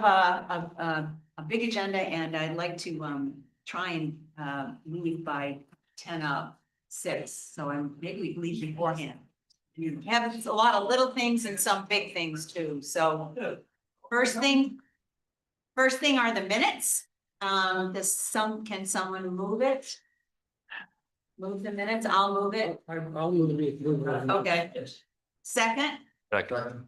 have a big agenda, and I'd like to try and leave by 10:06. So maybe we can leave beforehand. You have a lot of little things and some big things too. So first thing are the minutes. Can someone move it? Move the minutes, I'll move it. I'll move it. Okay. Second, Second.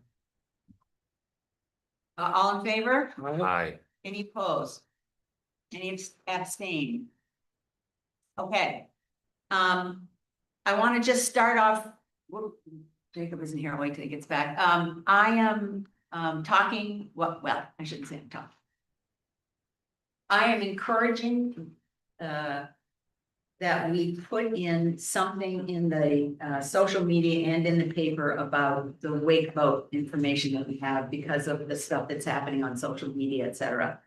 all in favor? Aye. Any opposed? Any abstain? Okay. I want to just start off. Jacob isn't here. I'll wait till he gets back. I am talking, well, I shouldn't say I'm talking. I am encouraging that we put in something in the social media and in the paper about the wake vote information that we have because of the stuff that's happening on social media, et cetera.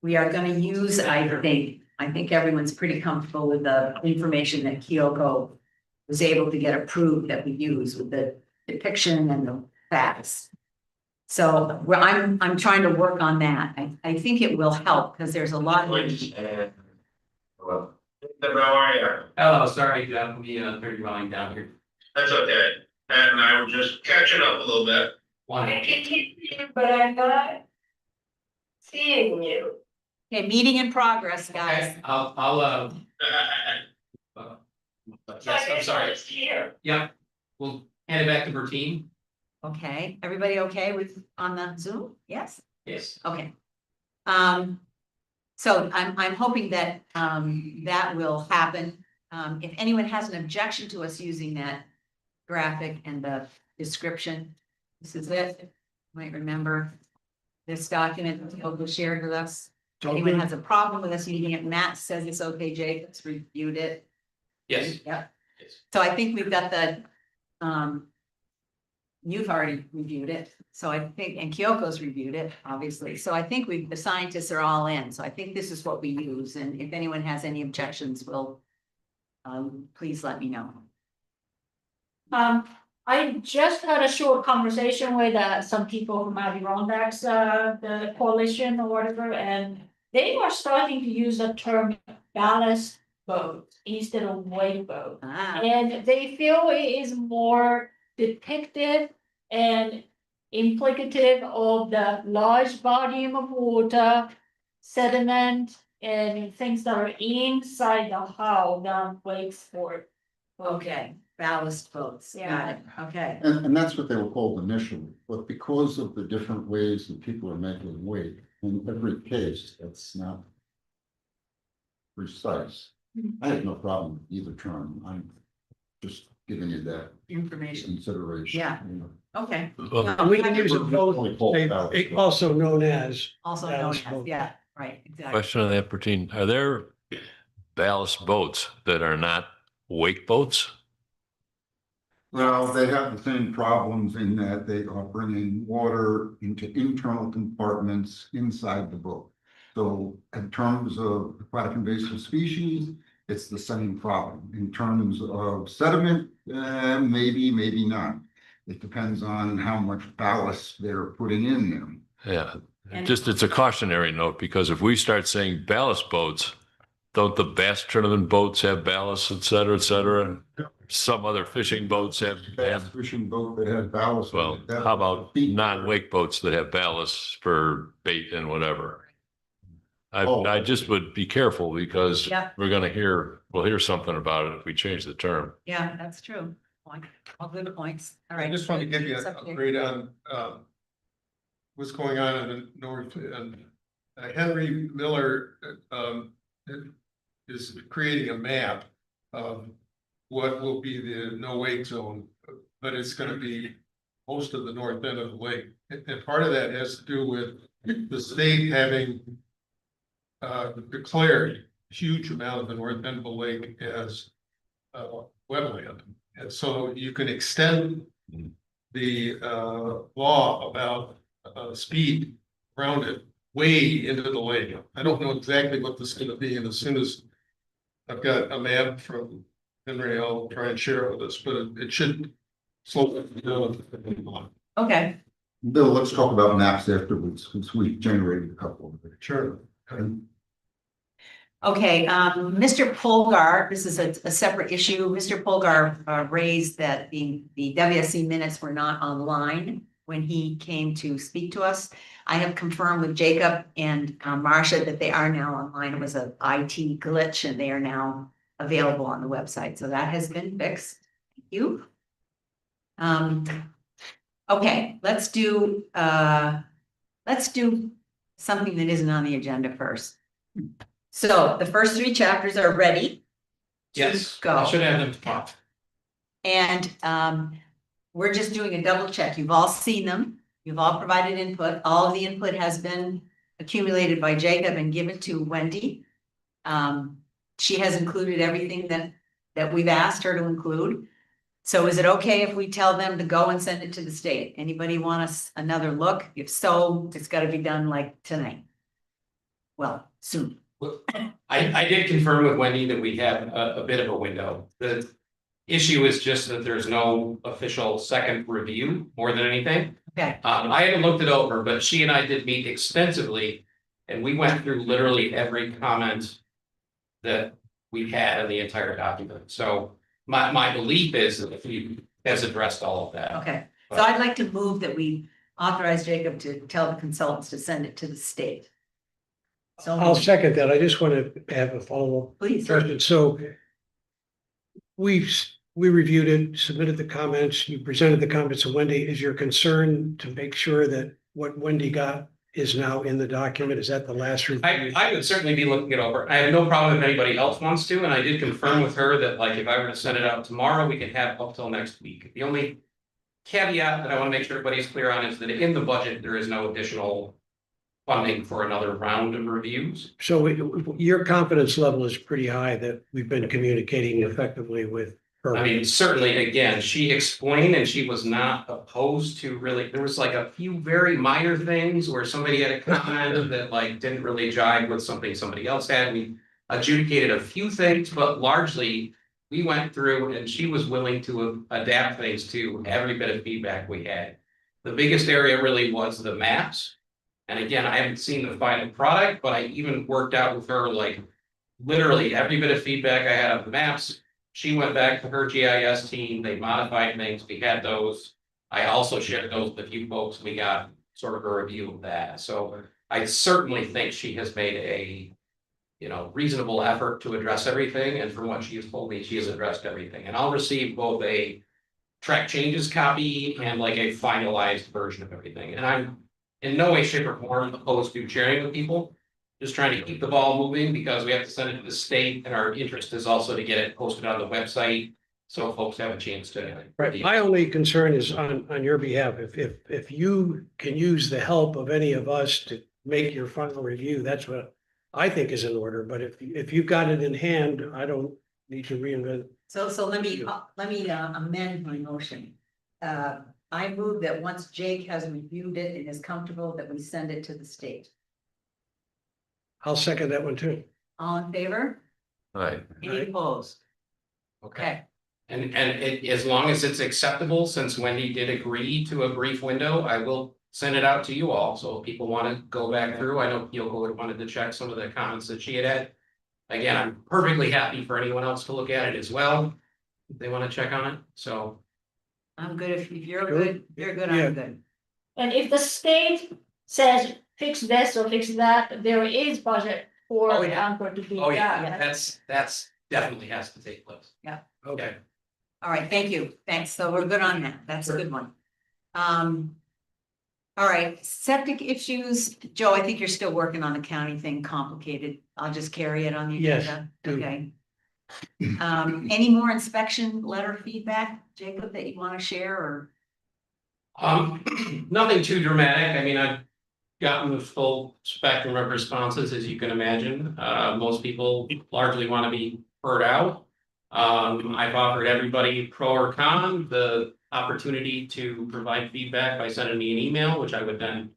We are going to use, I think everyone's pretty comfortable with the information that Kyoko was able to get approved that we use with the depiction and the facts. So I'm trying to work on that. I think it will help because there's a lot of. Well, how are you? Hello, sorry, we third line down here. That's okay. And I was just catching up a little bit. But I'm not seeing you. Okay, meeting in progress, guys. Okay, I'll yes, I'm sorry. Here. Yeah, we'll hand it back to Bertine. Okay, everybody okay with on the Zoom? Yes? Yes. Okay. So I'm hoping that that will happen. If anyone has an objection to us using that graphic and the description, this is it. You might remember this document that Kyoko shared with us. If anyone has a problem with us using it, Matt says it's okay, Jacob's reviewed it. Yes. Yep. Yes. So I think we've got the, you've already reviewed it. So I think, and Kyoko's reviewed it, obviously. So I think the scientists are all in. So I think this is what we use. And if anyone has any objections, please let me know. I just had a short conversation with some people from Adirondacks, the coalition or whatever, and they are starting to use the term ballast boat instead of wake boat. And they feel it is more depictive and implicative of the large volume of water, sediment, and things that are inside the hull than wake sport. Okay, ballast boats. Got it. Okay. And that's what they were called initially, but because of the different ways that people are making weight, in every case, that's not precise. I have no problem with either term. I'm just giving you that Information. consideration. Yeah. You know. Okay. Well, We can use it both, also known as. Also known Ballast as, boat. yeah, right, exactly. Question on that, Bertine. Are there ballast boats that are not wake boats? Well, they have the same problems in that they are bringing water into internal compartments inside the boat. So in terms of aquatic invasive species, it's the same problem. In terms of sediment, maybe, maybe not. It depends on how much ballast they're putting in them. Yeah, And- just it's a cautionary note because if we start saying ballast boats, don't the bass tournament boats have ballast, et cetera, et cetera? Some other fishing boats have. Bass fishing boat that has ballast. Well, how about non-wake boats that have ballast for bait and whatever? I just would be careful because Yeah. we'll hear something about it if we change the term. Yeah, that's true. All good points. All right. I just want to give you an Subject. upgrade on what's going on in the north. And Henry Miller is creating a map of what will be the no wake zone, but it's going to be most of the north end of the lake. And part of that has to do with the state having declared a huge amount of the north end of the lake as wetland. And so you can extend the law about speed around it way into the lake. I don't know exactly what this is going to be, and as soon as I've got a map from Henry, I'll try and share it with us, but it should slow it down. Okay, Bill, let's talk about maps afterwards, because we generated a couple of them. Sure. Okay, Mr. Polgar, this is a separate issue. Mr. Polgar raised that the WSC minutes were not online when he came to speak to us. I have confirmed with Jacob and Marcia that they are now online. It was an IT glitch and they are now available on the website. So that has been fixed. Thank you. Okay, let's do something that isn't on the agenda first. So the first 3 chapters are ready. to Yes, Go. I should have them tomorrow. And we're just doing a double check. You've all seen them. You've all provided input. All of the input has been accumulated by Jacob and given to Wendy. She has included everything that we've asked her to include. So is it okay if we tell them to go and send it to the state? Anybody want us another look? If so, it's gotta be done like tonight. Well, soon. I did confirm with Wendy that we had a bit of a window. The issue is just that there's no official second review more than anything. Okay, I haven't looked it over, but she and I did meet extensively and we went through literally every comment that we had in the entire document. So my belief is that he has addressed all of that. okay. So I'd like to move that we authorize Jacob to tell the consultants to send it to the state. So I'll second that. I just want to have a follow-up please, question. So we reviewed it, submitted the comments, you presented the comments to Wendy. Is your concern to make sure that what Wendy got is now in the document? Is that the last review? I would certainly be looking it over. I have no problem if anybody else wants to, and I did confirm with her that like if I were to send it out tomorrow, we could have up till next week. The only caveat that I want to make sure everybody's clear on is that in the budget, there is no additional funding for another round of reviews. So your confidence level is pretty high that we've been communicating effectively with her. I mean, certainly, again, she explained and she was not opposed to really, there was like a few very minor things where somebody had a comment that like didn't really jive with something somebody else had. We adjudicated a few things, but largely we went through and she was willing to adapt things to every bit of feedback we had. The biggest area really was the maps. And again, I haven't seen the final product, but I even worked out with her like literally every bit of feedback I had of the maps. She went back to her GIS team, they modified things, we had those. I also shared those with a few folks, we got sort of a review of that. So I certainly think she has made a, reasonable effort to address everything. And from what she has told me, she has addressed everything. And I'll receive both a track changes copy and like a finalized version of everything. And I'm in no way, shape or form opposed to sharing with people. Just trying to keep the ball moving because we have to send it to the state and our interest is also to get it posted on the website. So folks have a chance to. Right. My only concern is on your behalf. If you can use the help of any of us to make your final review, that's what I think is in order. But if you've got it in hand, I don't need to reinvent. so let me amend my motion. I move that once Jake has reviewed it and is comfortable, that we send it to the state. I'll second that one too. All in favor? Right. Any opposed? Okay, And as long as it's acceptable, since Wendy did agree to a brief window, I will send it out to you all. So if people want to go back through, I know Yoko wanted to check some of the comments that she had. Again, I'm perfectly happy for anyone else to look at it as well. If they want to check on it, so. I'm good. If you're Sure. good, you're good, Yeah. I'm good. And if the state says fix this or fix that, there is budget for Oh, the yeah. anchor to do Oh, yeah, that. that's definitely has to take place. Okay. All right, thank you. Thanks. So we're good on that. That's a good one. All right, septic issues. Joe, I think you're still working on the county thing, complicated. I'll just carry it on the Yes, agenda. do. Okay. Any more inspection letter feedback, Jacob, that you want to share or? Nothing too dramatic. I mean, I've gotten the full spectrum of responses, as you can imagine. Most people largely want to be heard out. I've offered everybody pro or con the opportunity to provide feedback by sending me an email, which I would then,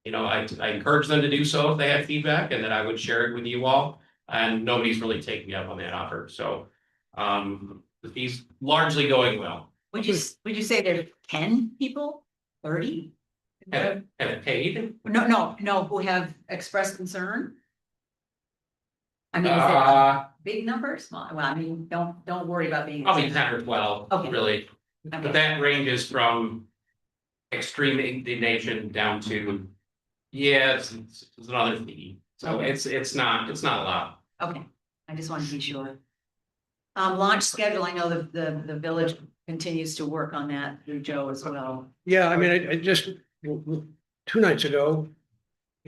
I encourage them to do so if they have feedback, and then I would share it with you all. And nobody's really taken me up on that offer. So, he's largely going well. Would you say there's 10 people, 30? have paid. No, who have expressed concern? I mean, is it big numbers? Well, I mean, don't worry about being. Probably 10 or 12, Okay. really, Okay. but that ranges from extreme indignation down to, yeah, it's another fee. So Okay. it's not a lot. Okay, I just wanted to be sure. Launch schedule, I know the village continues to work on that through Joe as well. Yeah, I mean, I just, 2 nights ago,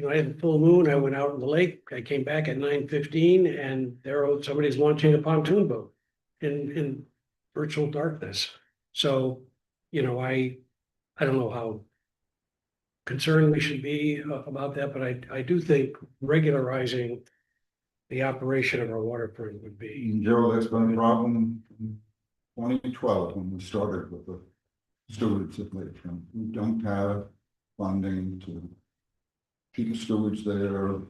I had a full moon, I went out in the lake, I came back at 9:15 and somebody's launching a pontoon boat in virtual darkness. So, I don't know how concerned we should be about that, but I do think regularizing the operation of our waterfront would be. Joe, that's been a problem in 2012 when we started with the stewards at Lakefront. We don't have funding to keep the stewards there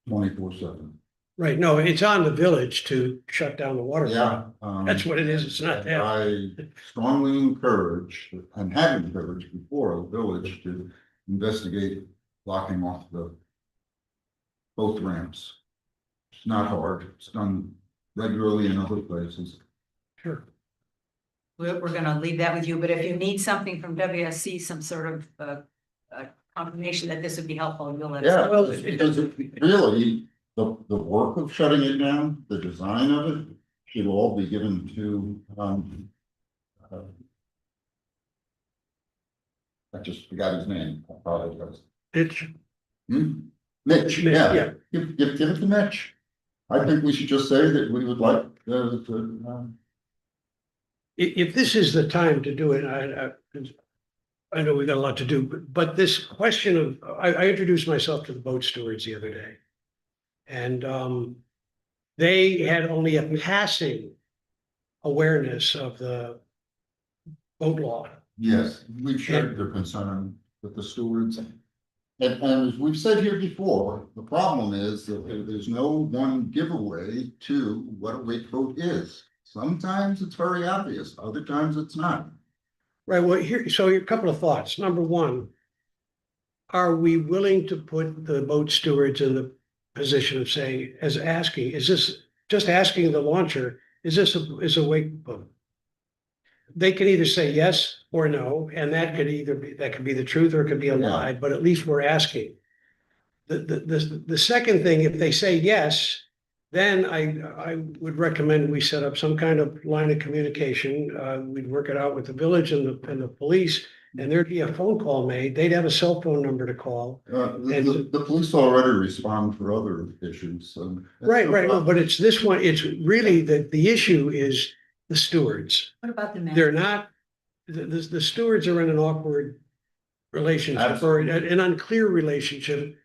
24/7. Right, no, it's on the village to shut down the waterfront. Yeah. That's what it is, it's not that. I strongly encourage, and have encouraged before, the village to investigate locking off both ramps. It's not hard, it's done regularly in other places. Sure. We're gonna leave that with you, but if you need something from WSC, some sort of confirmation that this would be helpful, you'll let us Yeah, know. Well, because really, the work of shutting it down, the design of it, should all be given to, I just forgot his name, I apologize. It's, Mitch, Mitch, yeah, yeah. give it to Mitch. I think we should just say that we would like, if this is the time to do it, I know we got a lot to do, but this question of, I introduced myself to the boat stewards the other day. And they had only a passing awareness of the boat law. yes, we've shared their concern with the stewards. And as we've said here before, the problem is that there's no one giveaway to what a wake boat is. Sometimes it's very obvious, other times it's not. Right, well, so a couple of thoughts. Number one, are we willing to put the boat stewards in the position of saying, is this just asking the launcher, is a wake boat? They can either say yes or no, and that could be the truth or it could be a lie, but at least we're asking. The second thing, if they say yes, then I would recommend we set up some kind of line of communication. We'd work it out with the village and the police, and there'd be a phone call made. They'd have a cell phone number to call. The police already respond for other issues, so. Right, no, but it's this one, it's really the issue is the stewards. What about the man? They're not, the stewards are in an awkward relationship or an unclear relationship.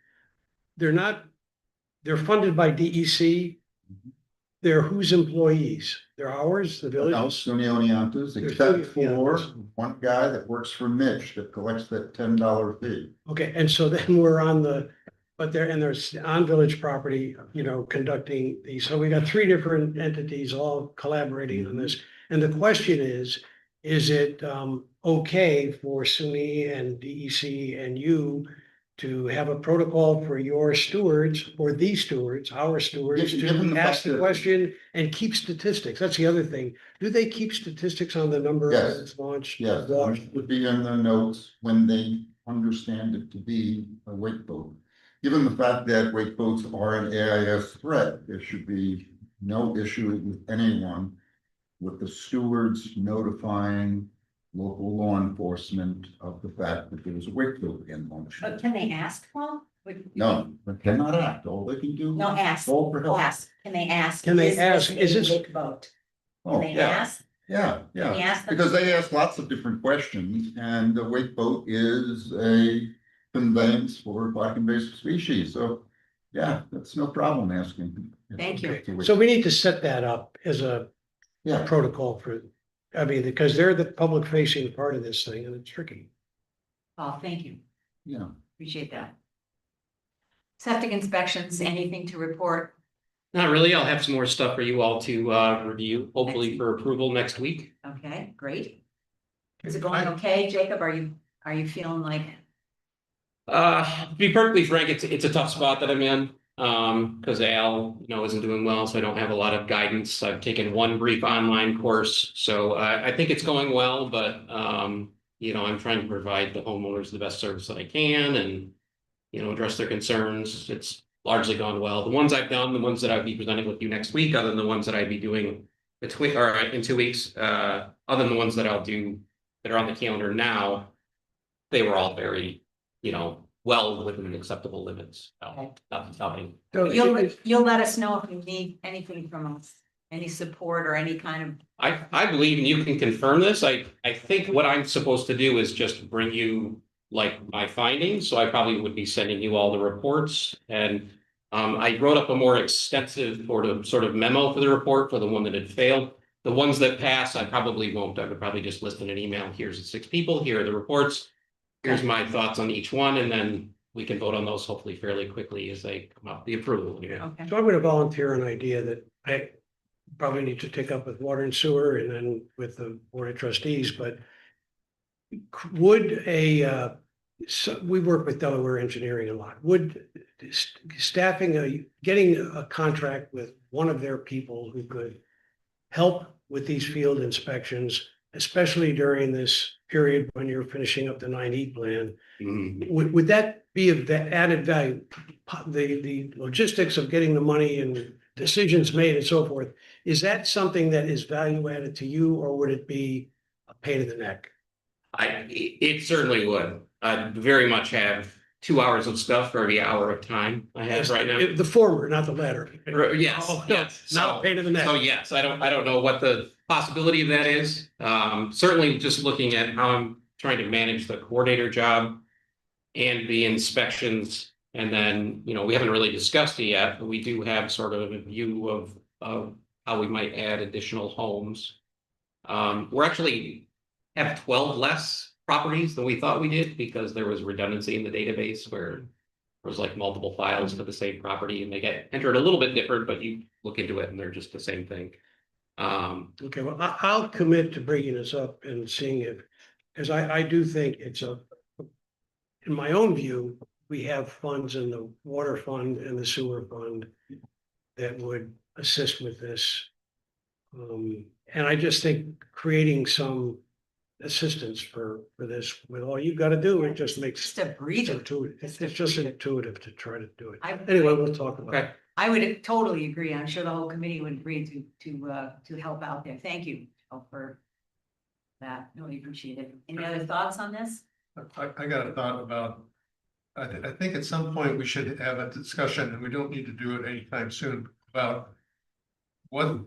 They're funded by DEC. They're whose employees? They're ours, the village? SUNY Oneonta's, except for one guy that works for Mitch that collects that $10 fee. Okay, and so then we're on there's on village property, conducting these. So we got 3 different entities all collaborating on this. And the question is it okay for SUNY and DEC and you to have a protocol for your stewards or these stewards, our stewards, Given to the ask fact the that- question and keep statistics? That's the other thing. Do they keep statistics on the number Yes. of launched? Yes, it would be in the notes when they understand it to be a wake boat. Given the fact that wake boats are an AIS threat, there should be no issue with anyone with the stewards notifying local law enforcement of the fact that there was a wake boat in But motion. can they ask, Paul? No, they cannot act. All they can do. No, is ask, call for help. ask, can they ask? Can they this ask, is a this- wake boat? Can Oh, they yeah, ask? yeah, Can they yeah. ask them? Because they ask lots of different questions, and the wake boat is a conveyance for aquatic invasive species, so, yeah, that's no problem asking. Thank you. Okay, so we need to set that up as a Yeah, protocol because they're the public facing part of this thing and it's tricky. Oh, thank you, yeah. appreciate that. Septic inspections, anything to report? Not really. I'll have some more stuff for you all to review, hopefully for approval next week. Okay, great. Is it going okay, Jacob? Are you feeling like To be perfectly frank, it's a tough spot that I'm in. Because Al, isn't doing well, so I don't have a lot of guidance. I've taken one brief online course, so I think it's going well, but I'm trying to provide the homeowners the best service that I can and address their concerns. It's largely gone well. The ones I've done, the ones that I'll be presenting with you next week, other than the ones that I'd be doing between or in 2 weeks, other than the ones that I'll do that are on the calendar now, they were all very, well within acceptable limits. Nothing. So You'll let us know if you need anything from us, any support or any kind of. I believe, and you can confirm this, I think what I'm supposed to do is just bring you like my findings, so I probably would be sending you all the reports. And I wrote up a more extensive sort of memo for the report for the one that had failed. The ones that pass, I probably won't. I would probably just list in an email, here's the 6 people, here are the reports. Here's my thoughts on each one, and then we can vote on those hopefully fairly quickly as they come up, the approval. Okay. So I'm going to volunteer an idea that I probably need to take up with water and sewer and then with the board of trustees, but would we work with Delaware Engineering a lot, would getting a contract with one of their people who could help with these field inspections, especially during this period when you're finishing up the 9E plan, would that be of added value? The logistics of getting the money and decisions made and so forth, is that something that is value added to you, or would it be a pain in the neck? It certainly would. I'd very much have 2 hours of stuff for every hour of time I have right now. The former, not the latter. Yes, Oh, yes. not a pain in the neck. So yes, I don't know what the possibility of that is. Certainly just looking at how I'm trying to manage the coordinator job and the inspections. And then, we haven't really discussed it yet, but we do have sort of a view of how we might add additional homes. We're actually have 12 less properties than we thought we did because there was redundancy in the database where there was like multiple files for the same property and they get entered a little bit different, but you look into it and they're just the same thing. Okay, well, I'll commit to bringing this up and seeing if, because I do think in my own view, we have funds in the water fund and the sewer fund that would assist with this. And I just think creating some assistance for this, with all you've got to do, it just makes Just a breather. intuitive. It's just intuitive to try to do it. I- Anyway, we'll talk about it. Okay. I would totally agree. I'm sure the whole committee would agree to help out there. Thank you for that. Really appreciate it. Any other thoughts on this? I got a thought about, I think at some point we should have a discussion, and we don't need to do it anytime soon, about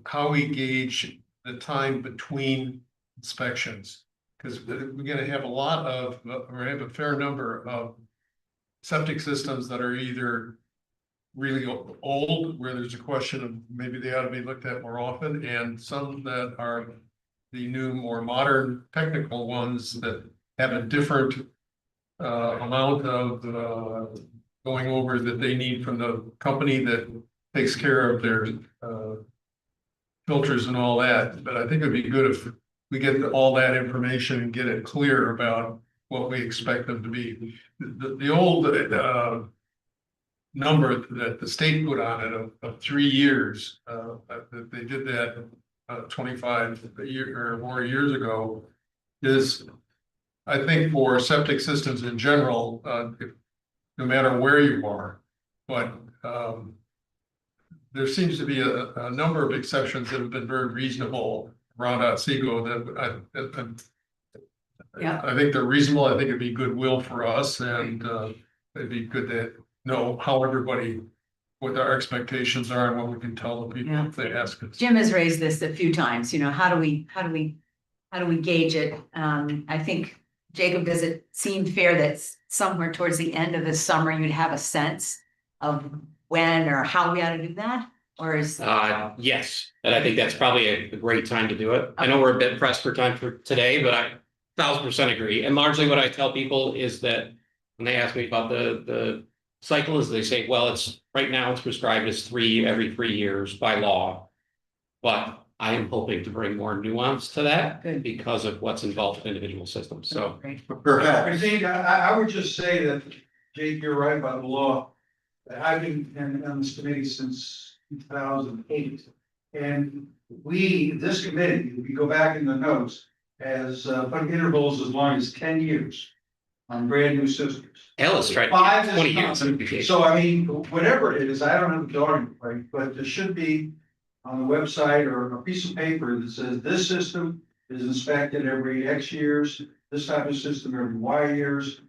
how we gauge the time between inspections. Because we're gonna have we're gonna have a fair number of septic systems that are either really old, where there's a question of maybe they ought to be looked at more often, and some that are the new, more modern technical ones that have a different amount of going over that they need from the company that takes care of their filters and all that. But I think it'd be good if we get all that information and get it clear about what we expect them to be. The old number that the state put on it of 3 years, they did that 25 or more years ago, is, I think, for septic systems in general, no matter where you are, but there seems to be a number of exceptions that have been very reasonable around Otsego that I think they're reasonable. I think it'd be goodwill for us, and it'd be good to know how what our expectations are and what we can tell the people if they ask us. Jim has raised this a few times, how do we gauge it? I think, Jacob, does it seem fair that somewhere towards the end of the summer, you'd have a sense of when or how we ought to do that? Or is? Yes, and I think that's probably a great time to do it. I know we're a bit pressed for time for today, but I 1000% agree. And largely what I tell people is that when they ask me about the cycle, is they say, well, right now it's prescribed as every 3 years by law. But I am hoping to bring more nuance to that because of what's involved in individual systems. So Great. I think I would just say that Jake, you're right about the law. I've been on this committee since 2008. And this committee, if you go back in the notes, has put intervals as long as 10 years on brand new systems. Alice tried 5 is 20 years. nothing. So I mean, whatever it is, I don't have the dog, right, but there should be on the website or a piece of paper that says this system is inspected every X years, this type of system every Y years.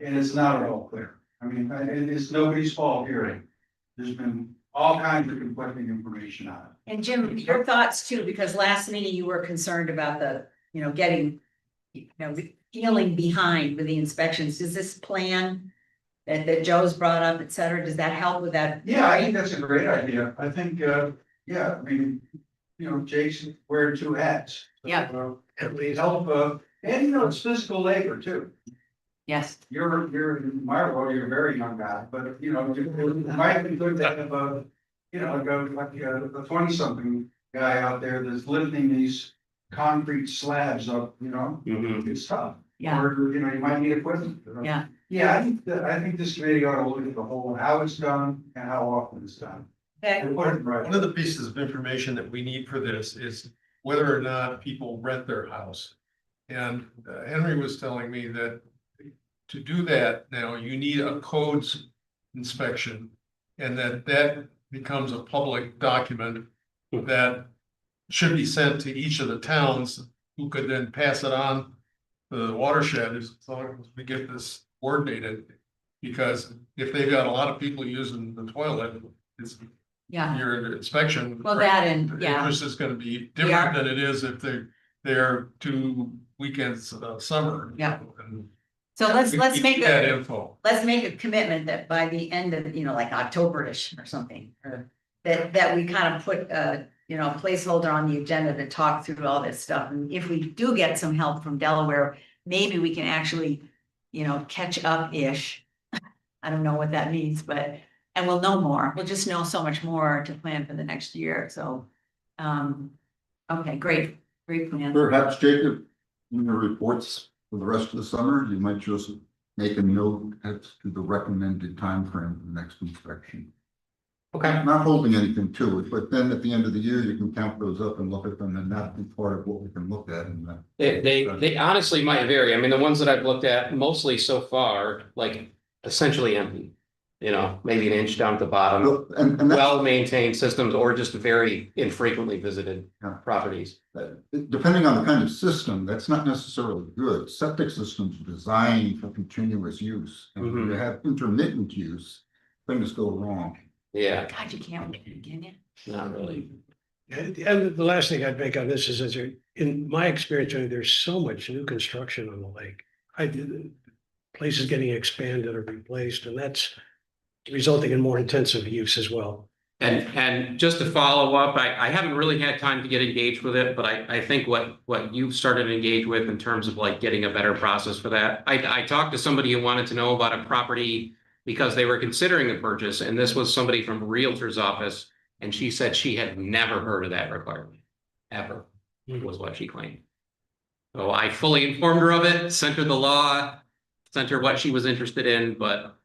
And it's not at all clear. I mean, it's nobody's fault here. There's been all kinds of conflicting information on it. And Jim, your thoughts too, because last meeting you were concerned about the, getting, feeling behind with the inspections. Does this plan that Joe's brought up, et cetera, does that help with that? Yeah, I think that's a great idea. I think, yeah, I mean, Jason wearing 2 hats. So, Yeah. At least. Help, and it's physical labor too. Yes, You're in my world, you're a very young guy, but it might be good to have like a 20-something guy out there that's lifting these concrete slabs up, Mhm. it's tough. yeah, Or, you might need equipment. yeah. Yeah, I think this committee ought to look at the whole, how it's done and how often it's done. Okay, And put it right. One of the pieces of information that we need for this is whether or not people rent their house. And Henry was telling me that to do that now, you need a codes inspection. And that becomes a public document that should be sent to each of the towns, who could then pass it on to the watershed as long as we get this coordinated. Because if they've got a lot of people using the toilet, it's yeah. your inspection. Well, that and, the yeah. interest is gonna be different than it is if they're there 2 weekends summer. Yeah. And So let's we make need that a, info. let's make a commitment that by the end of, like October-ish or something, or that we kind of put a placeholder on the agenda to talk through all this stuff. And if we do get some help from Delaware, maybe we can actually, catch up-ish. I don't know what that means, and we'll know more. We'll just know so much more to plan for the next year. So, okay, great plan. Perhaps Jacob, in your reports for the rest of the summer, you might just make a note as to the recommended timeframe for the next inspection. Okay. Not holding anything to it, but then at the end of the year, you can count those up and look at them, and that be part of what we can look at in that. They honestly might vary. I mean, the ones that I've looked at mostly so far, like essentially empty. Maybe an inch down at the bottom, And that's, well-maintained systems or just very infrequently visited Yeah. properties. depending on the kind of system, that's not necessarily good. Septic systems are designed for continuous use. And when you have intermittent use, things go wrong. Yeah, God, you can't win, can you? not really. And the last thing I'd make on this is, in my experience, there's so much new construction on the lake. Places getting expanded or replaced, and that's resulting in more intensive use as well. And just to follow up, I haven't really had time to get engaged with it, but I think what you've started to engage with in terms of like getting a better process for that. I talked to somebody who wanted to know about a property because they were considering a purchase, and this was somebody from a realtor's office, and she said she had never heard of that requirement, ever, was what she claimed. So I fully informed her of it, sent her the law, sent her what she was interested in, but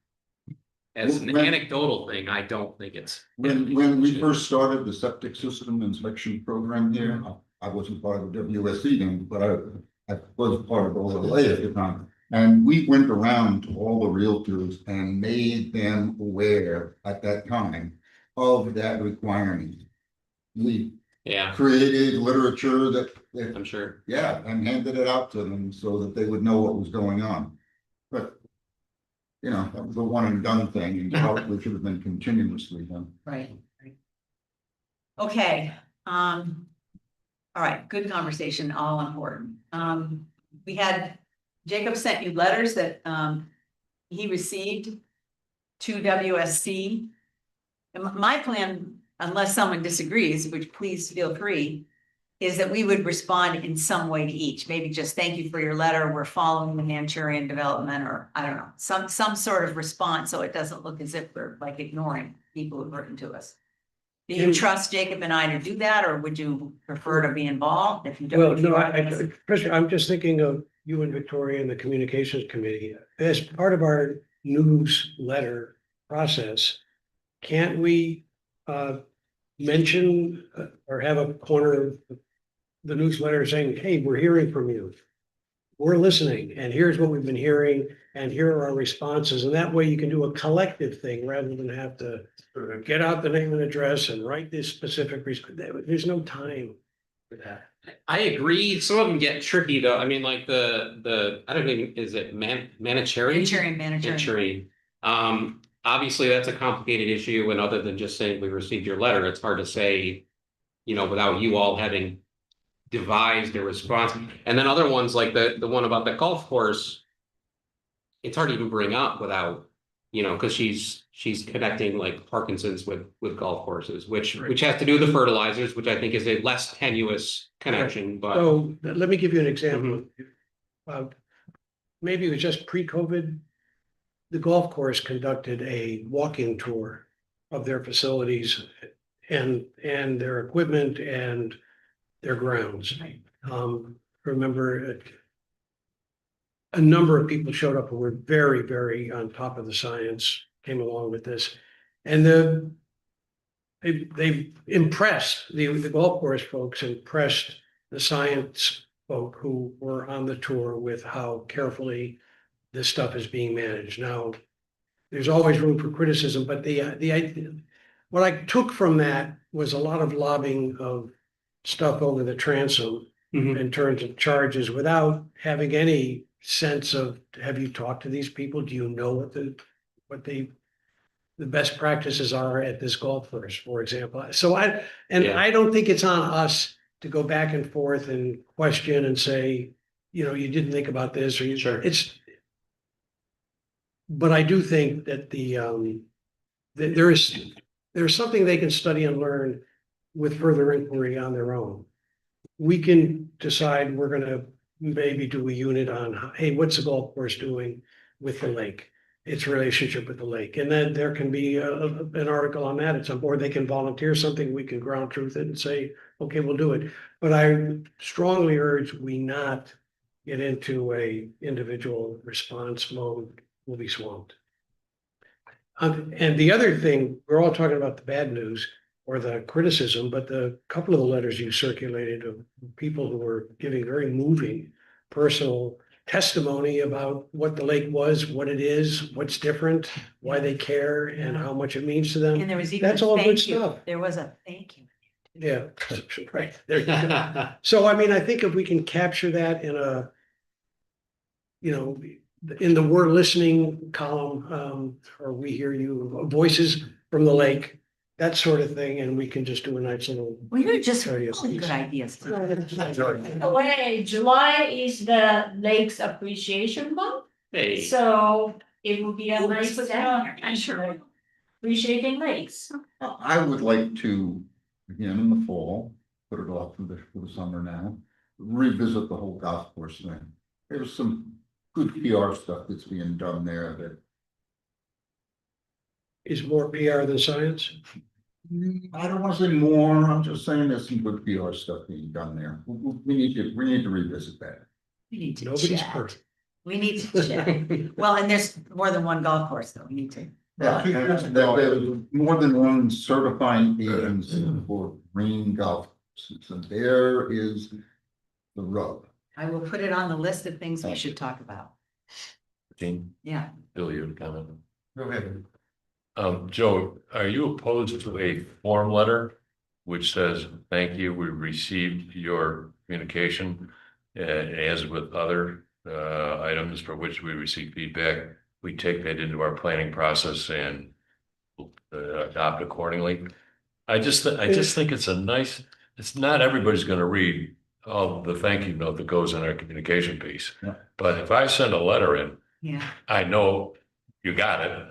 as an anecdotal thing, I don't think it's. When we first started the septic system inspection program here, I wasn't part of the WSC then, but I was part of OLA at the time. And we went around to all the realtors and made them aware at that time of that requirement. We Yeah, created literature that, I'm sure. yeah, and handed it out to them so that they would know what was going on. But, that was a one and done thing, and probably should have been continuously done. Right. Okay, all right, good conversation, all important. We had, Jacob sent you letters that he received to WSC. And my plan, unless someone disagrees, which please feel free, is that we would respond in some way to each, maybe just thank you for your letter, we're following the Manchurian development, or I don't know, some sort of response, so it doesn't look as if we're like ignoring people who've written to us. Do you trust Jacob and I to do that, or would you prefer to be involved if you don't? Well, if you no, are- I'm just thinking of you and Victoria and the communications committee. As part of our newsletter process, can't we mention or have a corner of the newsletter saying, hey, we're hearing from you. We're listening, and here's what we've been hearing, and here are our responses. And that way you can do a collective thing rather than have to get out the name and address and write this specific. There's no time for that. I agree. Some of them get tricky though. I mean, like I don't even, is it Manicherry? Manicherry. Obviously that's a complicated issue, and other than just saying we received your letter, it's hard to say, without you all having devised a response. And then other ones like the one about the golf course, it's hard to even bring up without, because she's connecting like Parkinson's with golf courses, which has to do with the fertilizers, which I think is a less tenuous connection, but. So let me give you an example. Maybe it was just pre-COVID. The golf course conducted a walking tour of their facilities and their equipment and their grounds. Remember, a number of people showed up who were very, very on top of the science, came along with this. And they impressed, the golf course folks impressed the science folk who were on the tour with how carefully this stuff is being managed. Now, there's always room for criticism, but the idea, what I took from that was a lot of lobbing of stuff over the transom in terms of charges without having any sense of, have you talked to these people? Do you know what the best practices are at this golf course, for example? So I don't think it's on us to go back and forth and question and say, you didn't think about this, or you. Sure. But I do think that that there's something they can study and learn with further inquiry on their own. We can decide we're going to maybe do a unit on, hey, what's the golf course doing with the lake? Its relationship with the lake. And then there can be an article on that at some point. They can volunteer something, we can ground truth it and say, okay, we'll do it. But I strongly urge we not get into a individual response mode. We'll be swamped. And the other thing, we're all talking about the bad news or the criticism, but the couple of the letters you circulated of people who were giving very moving personal testimony about what the lake was, what it is, what's different, why they care, and how much it means to them. And there was even That's a all good thank you. stuff. There was a thank you. Yeah, right. There you go. So, I mean, I think if we can capture that in in the we're listening column, or we hear you, voices from the lake, that sort of thing, and we can just do a nice little. Well, you're just Sorry, really yes. good ideas. Wait, July is the Lakes Appreciation Month, Hey, so it would be a We'll nice, put that in there. I'm sure. appreciating lakes. I would like to, again, in the fall, put it off for the summer now, revisit the whole golf course thing. There's some good PR stuff that's being done there that. Is more PR than science? I don't want to say more, I'm just saying there's some good PR stuff being done there. We need to revisit that. We need to Nobody's chat. perfect. We need to chat. Well, and there's more than one golf course, though. We need to. Yeah, there's more than one certifying agency for green golf courses, and there is the rub. I will put it on the list of things we should talk about. Gene, Yeah. Bill, you have a comment? Go ahead. Joe, are you opposed to a form letter which says, thank you, we received your communication, as with other items for which we receive feedback, we take that into our planning process and adopt accordingly? I just think it's it's not everybody's going to read all the thank you note that goes in our communication piece. Yeah. But if I send a letter in, Yeah. I know you got it.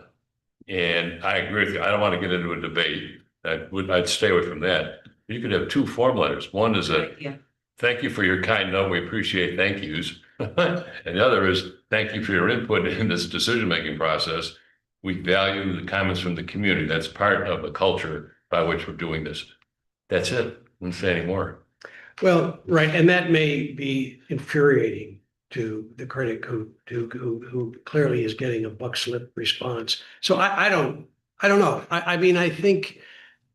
And I agree with you. I don't want to get into a debate. I'd stay away from that. You could have two form letters. One is Yeah. thank you for your kind note. We appreciate thank yous. And the other is thank you for your input in this decision-making process. We value the comments from the community. That's part of the culture by which we're doing this. That's it. I don't say any more. Well, right, and that may be infuriating to the critic who clearly is getting a buck slip response. So I don't know. I mean, I think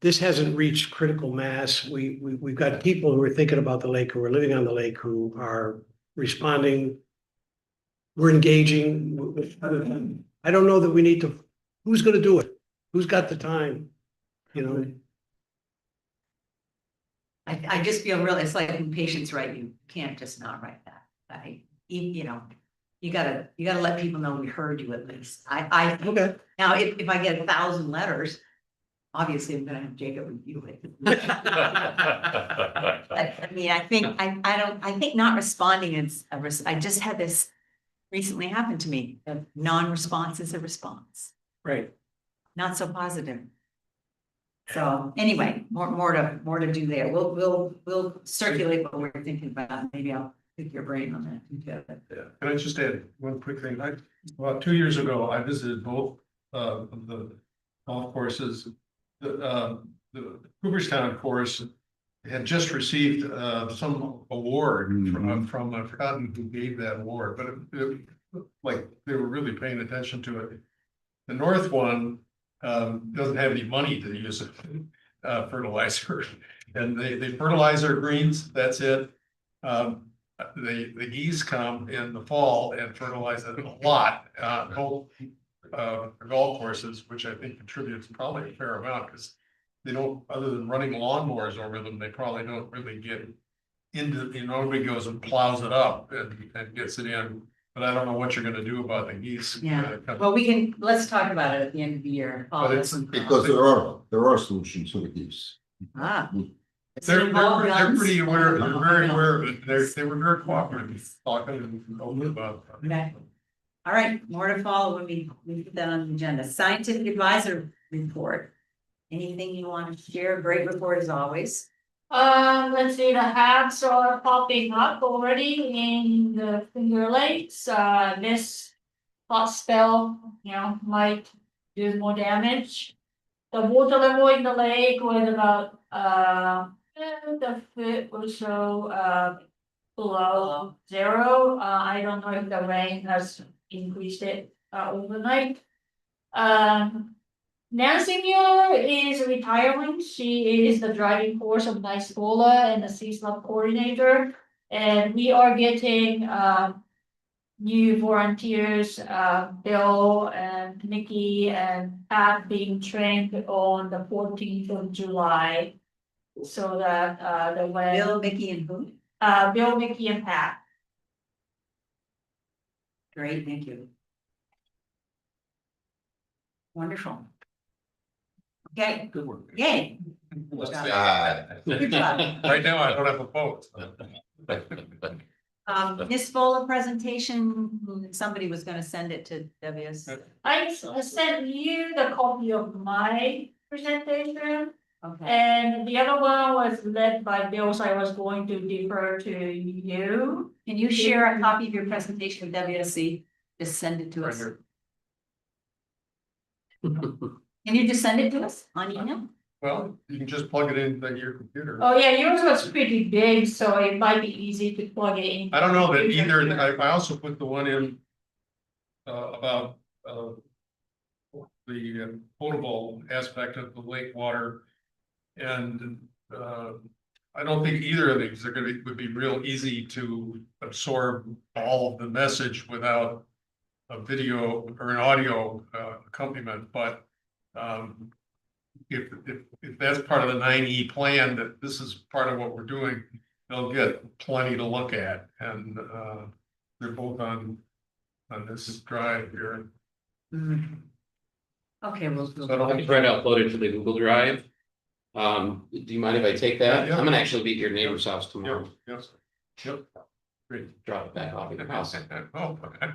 this hasn't reached critical mass. We've got people who are thinking about the lake, who are living on the lake, who are responding. We're engaging. I don't know that we need to, who's gonna do it? Who's got the time? You know? I just feel really, it's like in patients, right? You can't just not write that. You know, you gotta let people know we heard you at least. Okay. Now, if I get 1,000 letters, obviously I'm gonna have Jacob review it. I mean, I think not responding is I just had this recently happen to me. A non-response is a response, Right. not so positive. So anyway, more to do there. We'll circulate what we're thinking about. Maybe I'll pick your brain on that. Yeah, can I just add one quick thing? About 2 years ago, I visited both of the golf courses. The Cooperstown course had just received some award from I've forgotten who gave that award, but it like they were really paying attention to it. The North one doesn't have any money to use fertilizer, and they fertilize their greens. That's it. The geese come in the fall and fertilize it a lot. Both golf courses, which I think contributes probably a fair amount, because they don't, other than running lawnmowers over them, they probably don't really get into, nobody goes and plows it up and gets it in. But I don't know what you're gonna do about the geese. Yeah, well, let's talk about it at the end of the year. But it's Because there are solutions to the geese. They're pretty aware, they're very aware of it. They were very cooperative, talking and open about it. Okay. All right, more to follow when we put that on the agenda. Scientific advisor report. Anything you want to share? Great report as always. Let's see, the hats are popping up already in the Finger Lakes. This hot spell, might do more damage. The water level in the lake was about the foot or so below zero. I don't know if the rain has increased it overnight. Nancy Muir is retiring. She is the driving force of NYSCOLA and the CSLUB coordinator. And we are getting new volunteers, Bill and Nikki and Pat being trained on the 14th of July. So that the way Bill, Mickey, and who? Bill, Nikki, and Pat. Great, thank you. Wonderful. Okay, Good work. yay. Let's job. see. Good job. Right now, I don't have a vote. Miss Fuller presentation, somebody was gonna send it to WS. I sent you the copy of my presentation. Okay, And the other one was led by Bill, so I was going to defer to you. can you share a copy of your presentation with WSC? Just send it to Right us. here. Can you just send it to us on email? Well, you can just plug it into your computer. Oh, yeah, yours was pretty big, so it might be easy to plug it in. I don't know that either, I also put the one in about the potable aspect of the lake water. And I don't think either of these would be real easy to absorb all of the message without a video or an audio accompaniment, but if that's part of the 9E plan, that this is part of what we're doing, they'll get plenty to look at, and they're both on this drive here. Okay, we'll. So I don't I can try to upload it to the Google Drive. Do you mind if I take that? Yeah. I'm gonna actually be at your neighbor's house tomorrow. Yes. Yep. Great. Drop it back off at your house. Oh, okay.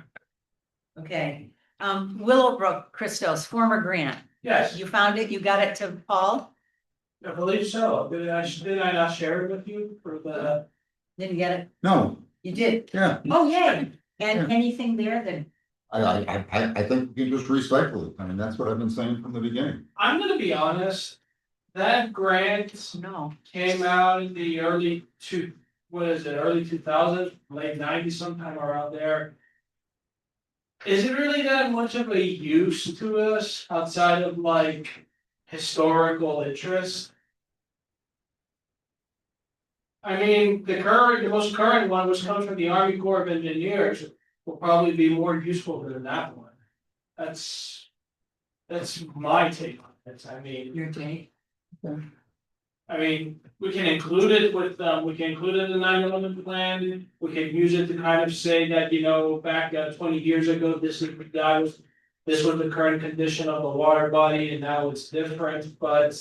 Okay, Willowbrook Christos, former grant. Yes, You found it, you got it to Paul? I believe so. Did I not share it with you for the? Didn't get it? No, You did? yeah, Oh, yay. And anything there that, I think you can just recycle it. I mean, that's what I've been saying from the beginning. I'm gonna be honest, that grant no, came out in the early what is it, early 2000s, late 90s, sometime around there. Is it really that much of a use to us outside of like historical interest? I mean, the most current one, which comes from the Army Corps of Engineers, will probably be more useful than that one. That's my take on it, I mean. Your take? I mean, we can include it with, we can include it in the 9/11 plan, we can use it to kind of say that, you know, back 20 years ago, this is this was the current condition of the water body and now it's different, but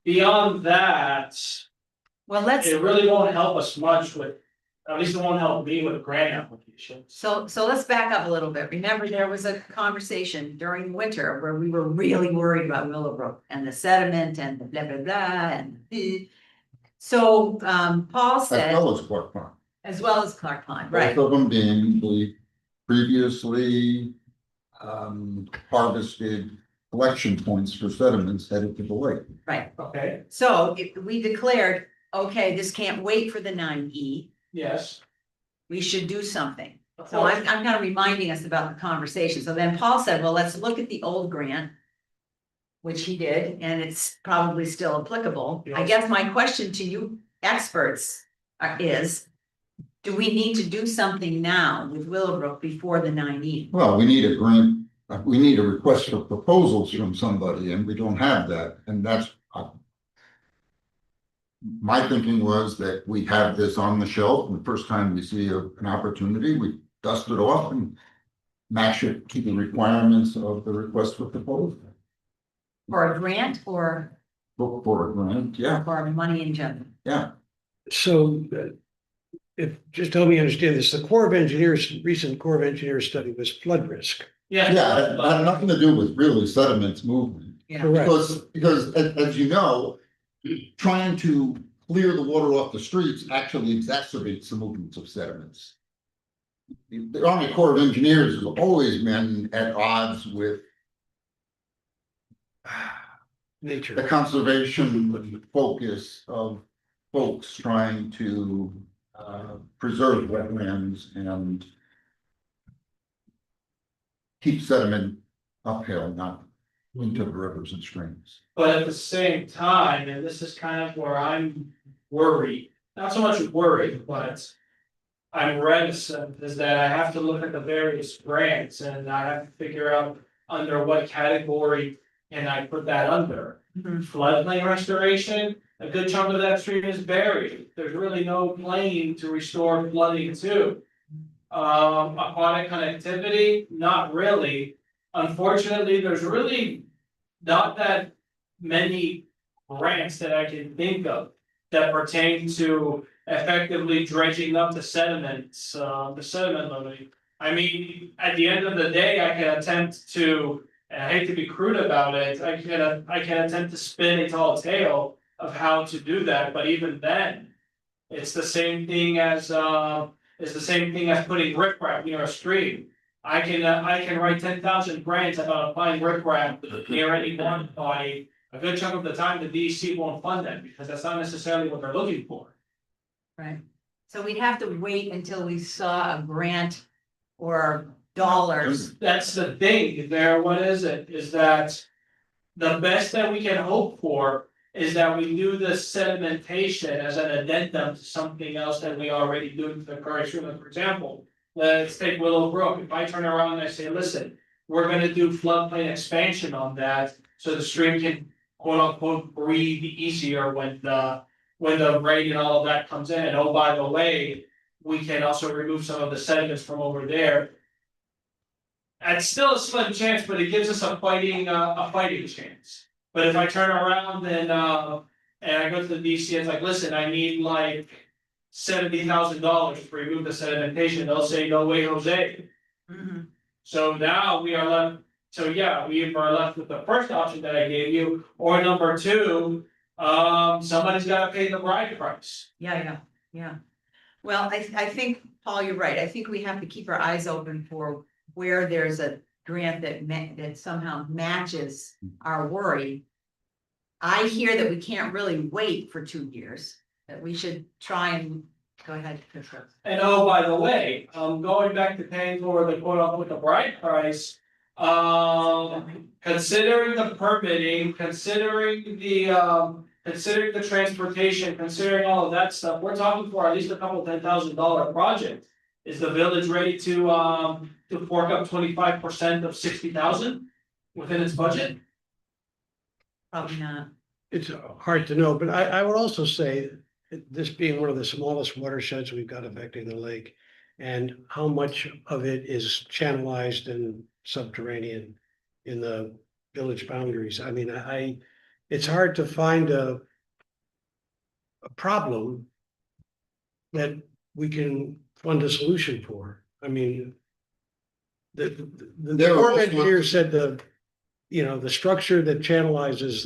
beyond that, Well, let's, it really won't help us much with, at least it won't help me with grant applications. so let's back up a little bit. Remember, there was a conversation during winter where we were really worried about Willowbrook and the sediment and the blah, blah, blah, and so, Paul As said, well as Clark Pond. as well as Clark Pond, right? Both of them being the previously harvested collection points for sediments headed to the lake. Right. Okay, So if we declared, okay, this can't wait for the 9E, yes. we should do something. Of So course. I'm kind of reminding us about the conversation. So then Paul said, well, let's look at the old grant. Which he did, and it's probably still applicable. I Yes. guess my question to you experts is, do we need to do something now with Willowbrook before the 9E? Well, we need a grant, we need a request for proposals from somebody, and we don't have that, and that's. My thinking was that we have this on the shelf, and the first time we see an opportunity, we dust it off and match it to the requirements of the request for proposal. For a grant or For a grant, yeah, for money in general? yeah. So if, just help me understand this, the Corps of Engineers, recent Corps of Engineers study was flood risk. Yeah. Yeah, it had nothing to do with really sediments movement. Yeah. Correct. Because as you know, trying to clear the water off the streets actually exacerbates the movements of sediments. The Army Corps of Engineers has always been at odds with the Nature. conservation focus of folks trying to preserve wetlands and keep sediment uphill, not into the rivers and streams. But at the same time, and this is kind of where I'm worried, not so much worried, but. I'm reticent, is that I have to look at the various grants and I have to figure out under what category can I put that under. Mhm. Floodplain restoration, a good chunk of that stream is buried, there's really no plane to restore flooding to. Aquatic connectivity, not really, unfortunately, there's really not that many grants that I can think of that pertain to effectively dredging up the sediments, the sediment loading. I mean, at the end of the day, I can attempt to, and I hate to be crude about it, I can attempt to spin a tall tale of how to do that, but even then. It's the same thing as putting riprap near a stream. I can write 10,000 grants about applying riprap near any one body. A good chunk of the time, the DEC won't fund that because that's not necessarily what they're looking for. Right. So we'd have to wait until we saw a grant or dollars. That's the thing, what is it, is that. The best that we can hope for is that we do the sedimentation as an addendum to something else that we already do to the current stream. For example, let's take Willowbrook, if I turn around and I say, listen, we're gonna do floodplain expansion on that. So the stream can quote unquote breathe easier when the rain and all of that comes in, and oh, by the way, we can also remove some of the sediments from over there. It's still a slim chance, but it gives us a fighting chance. But if I turn around and I go to the DC, it's like, listen, I need like $70,000 to remove the sedimentation, they'll say, no way, Jose. Mhm. So now we are left, so yeah, we are left with the first option that I gave you, or number two, somebody's gotta pay the bride price. Yeah. Well, I think, Paul, you're right. I think we have to keep our eyes open for where there's a grant that somehow matches our worry. I hear that we can't really wait for 2 years, that we should try and Go ahead, Commissioner. And oh, by the way, going back to paying for the quote unquote the bride price. Considering the permitting, considering the transportation, considering all of that stuff, we're talking for at least a couple $10,000 project. Is the village ready to fork up 25% of 60,000 within its budget? Probably not. It's hard to know, but I would also say, this being one of the smallest watersheds we've got affecting the lake. And how much of it is channelized and subterranean in the village boundaries. I mean, it's hard to find a problem that we can fund a solution for. I mean, the Corps of Engineers said the structure that channelizes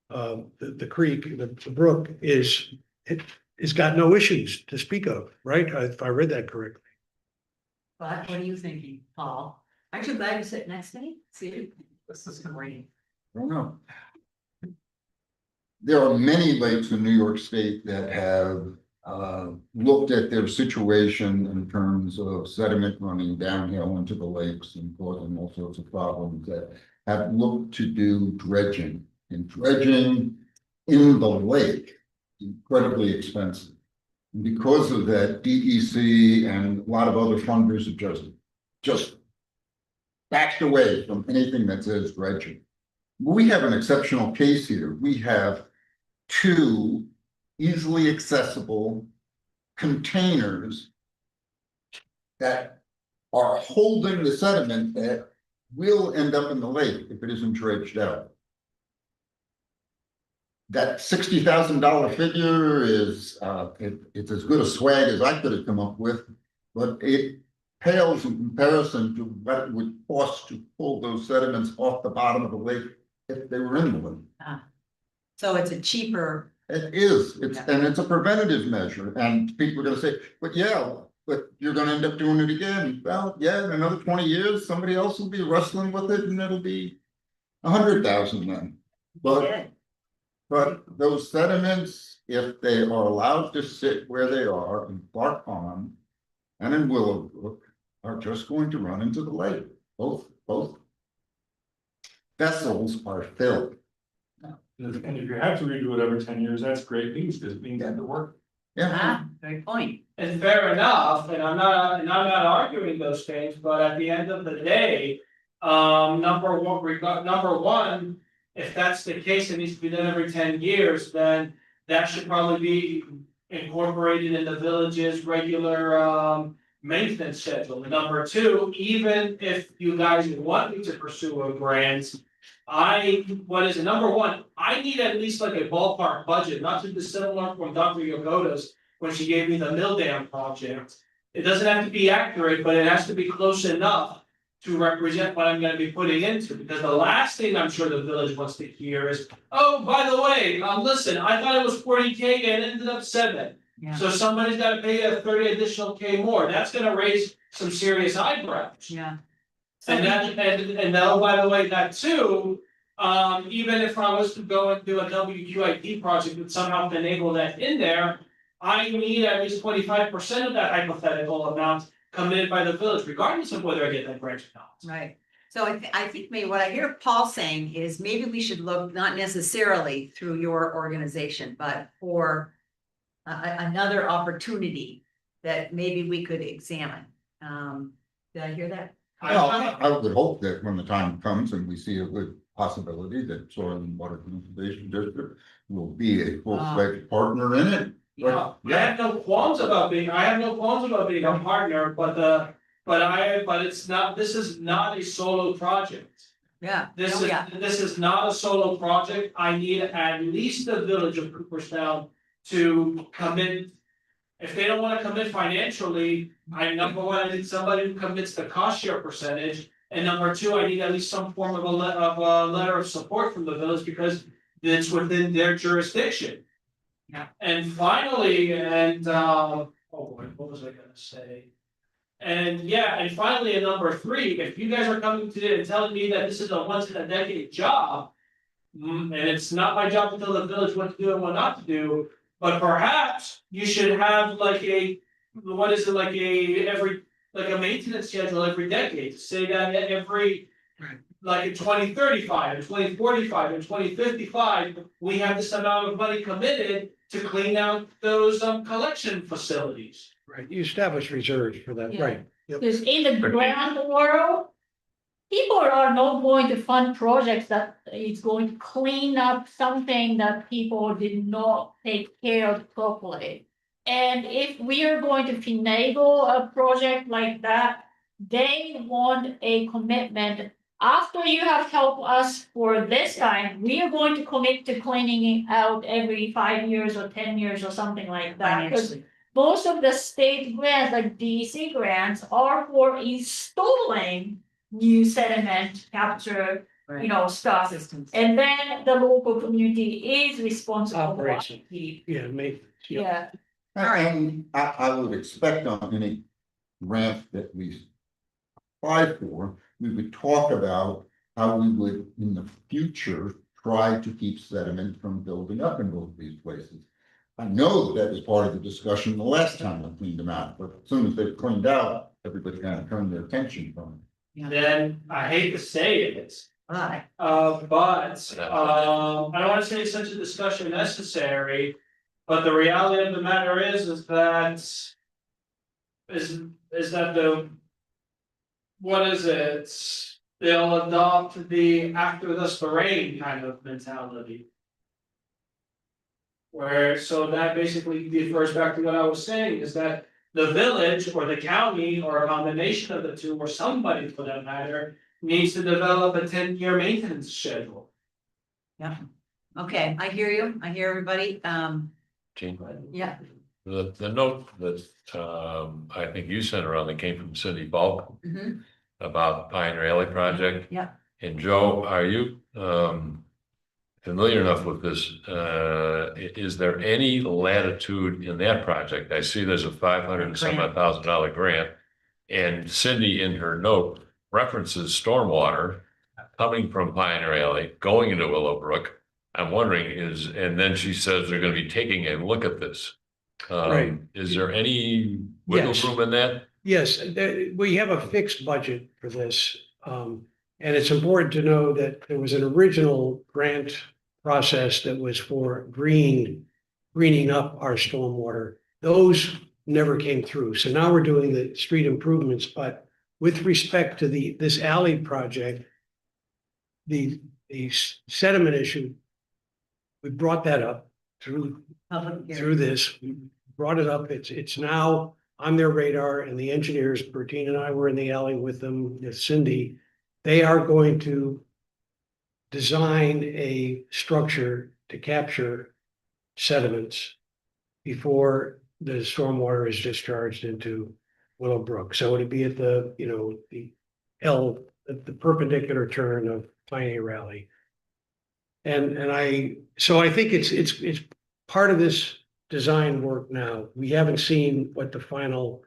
the creek, the brook it's got no issues to speak of, right? If I read that correctly. But what are you thinking, Paul? Aren't you glad you sit next to me? See, this is great. I don't know. There are many lakes in New York State that have looked at their situation in terms of sediment running downhill into the lakes and causing all sorts of problems, that have looked to do dredging. And dredging in the lake is incredibly expensive. And because of that, DEC and a lot of other funders have just backed away from anything that says dredging. We have an exceptional case here. We have two easily accessible containers that are holding the sediment that will end up in the lake if it isn't dredged out. That $60,000 figure is it's as good a swag as I could have come up with, but it pales in comparison to what it would cost to pull those sediments off the bottom of the lake if they were in the lake. So it's a cheaper. It is, and it's a preventative measure, and people are gonna say, but you're gonna end up doing it again. Well, yeah, in another 20 years, somebody else will be wrestling with it and it'll be 100,000 then. But those sediments, if they are allowed to sit where they are in Clark Pond and in Willowbrook, are just going to run into the lake. Both vessels are filled. And if you have to redo it every 10 years, that's great news, because it means that work. Yeah. Great point. And fair enough, and I'm not arguing those things, but at the end of the day, number one, if that's the case, it needs to be done every 10 years, then that should probably be incorporated in the village's regular maintenance schedule. And number two, even if you guys want me to pursue a grant, number one, I need at least like a ballpark budget, not too dissimilar from Dr. Yokoda's when she gave me the mill dam project. It doesn't have to be accurate, but it has to be close enough to represent what I'm gonna be putting into, because the last thing I'm sure the village wants to hear is, oh, by the way, listen, I thought it was 40K and it ended up 7. Yeah. So somebody's gotta pay a 30 additional K more. That's gonna raise some serious eyebrows. Yeah. And oh, by the way, that too, even if I was to go and do a WQIP project and somehow enable that in there, I need at least 25% of that hypothetical amount committed by the village, regardless of whether I get that grant or not. Right. So I think maybe what I hear Paul saying is maybe we should look not necessarily through your organization, but for another opportunity that maybe we could examine. Did I hear that? Well, I would hope that when the time comes and we see a good possibility that Soil and Water Conservation District will be a full-fledged partner in it. Yeah, I have no qualms about being a partner, but it's not, this is not a solo project. Yeah. This is not a solo project. I need at least the village of Cooperstown to commit. If they don't wanna commit financially, number one, I need somebody who commits the cost share percentage. And number two, I need at least some form of a letter of support from the village, because it's within their jurisdiction. Yeah. And finally, what was I gonna say? And finally, at number 3, if you guys are coming today and telling me that this is a once in a decade job, and it's not my job to tell the village what to do and what not to do, But perhaps you should have like what is it, like a maintenance schedule every decade, say that every. Like in 2035, in 2045, in 2055, we have this amount of money committed to clean out those collection facilities. Right, you establish reserves for that, Yeah. right? Yep. Because in the grant world, people are not going to fund projects that is going to clean up something that people did not take care of properly. And if we are going to finagle a project like that, they want a commitment. After you have helped us for this time, we are going to commit to cleaning it out every 5 years or 10 years or something like that. 'Cause Financially. most of the state grants, like DEC grants, are for installing new sediment capture, stuff. Systems. And then the local community is responsible for Operation. upkeep. Yeah, maybe. Yeah, And I would expect on any grant that we apply for, we would talk about how we would, in the future, try to keep sediment from building up in both these places. I know that was part of the discussion the last time I cleaned them out, but as soon as they cleaned out, everybody kind of turned their attention from it. Then I hate to say it, Right. but I don't wanna say such a discussion necessary. But the reality of the matter is that. Is that what is it? They'll adopt the after the rain kind of mentality. Where, so that basically refers back to what I was saying, is that the village or the county or a combination of the two, or somebody for that matter, needs to develop a 10-year maintenance schedule. Okay, I hear you. I hear everybody. Gene, Yeah, the note that, I think you sent around that came from Cindy Bulk mhm, about Pioneer Alley project. yeah. And Joe, are you, familiar enough with this? Is there any latitude in that project? I see there's a $500,000 grant. And Cindy in her note references stormwater coming from Pioneer Alley, going into Willowbrook. I'm wondering and then she says they're gonna be taking a look at this. Right. Is there any wiggle Yes. room in that? Yes, we have a fixed budget for this. And it's important to know that there was an original grant process that was for greening up our stormwater. Those never came through. So now we're doing the street improvements, but with respect to this alley project, the sediment issue, we brought that up through this, we brought it up, it's now on their radar, and the engineers, Bertine and I were in the alley with them, with Cindy. They are going to design a structure to capture sediments before the stormwater is discharged into Willowbrook. So it'd be at the perpendicular turn of Pioneer Alley. So I think it's part of this design work now. We haven't seen what the final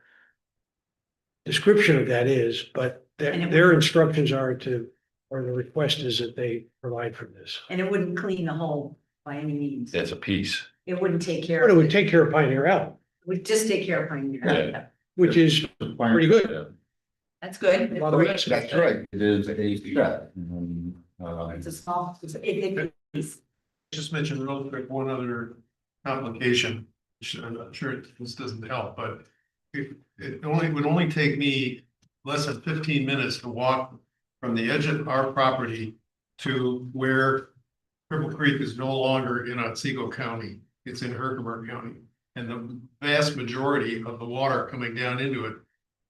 description of that is, but their instructions are the request is that they provide for this. And it wouldn't clean the hole by any means. That's a piece. It wouldn't take care But it of would it. take care of Pioneer Alley, Would just take care of Pioneer. Yeah. which is pretty good. Yeah. That's good. Well, That's right, it is a step. It's a small, it's Just mention real quick, one other complication, which I'm not sure this doesn't help, but it would only take me less than 15 minutes to walk from the edge of our property to where Cripple Creek is no longer in Otsego County, it's in Herkimer County. And the vast majority of the water coming down into it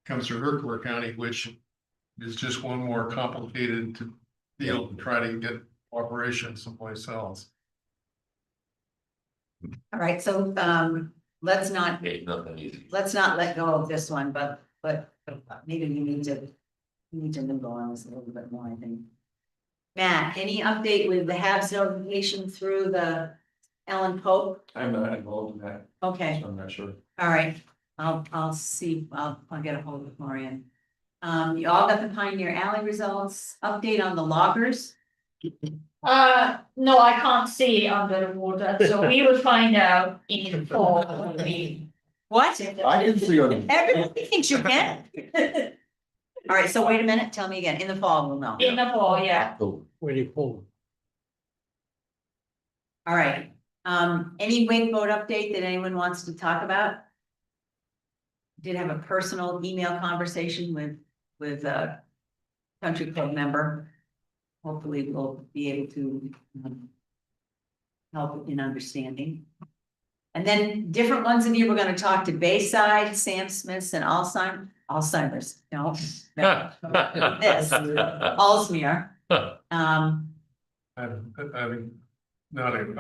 comes from Herkimer County, which is just one more complicated to deal to try to get operation someplace else. all right, so let's not Ain't nothing easy. let go of this one, but maybe we need to move on this a little bit more, I think. Matt, any update with the HABs notification through the Ellen Pope? I'm not involved in that, Okay, so I'm not sure. all right, I'll see, I'll get a hold of Marian. You all got the Pioneer Alley results, update on the loggers? no, No, I can't see under the water, so we will find out in the fall. What? I can see on. Everybody thinks you can. All right, so wait a minute, tell me again, in the fall, we'll know. In the fall, yeah. When you pull. All right, any wake vote update that anyone wants to talk about? Did have a personal email conversation with a country club member. Hopefully we'll be able to help in understanding. And then different ones of you were gonna talk to Bayside, Sam Smith's and Alzheimer's, no, this, Alzmere. I've not even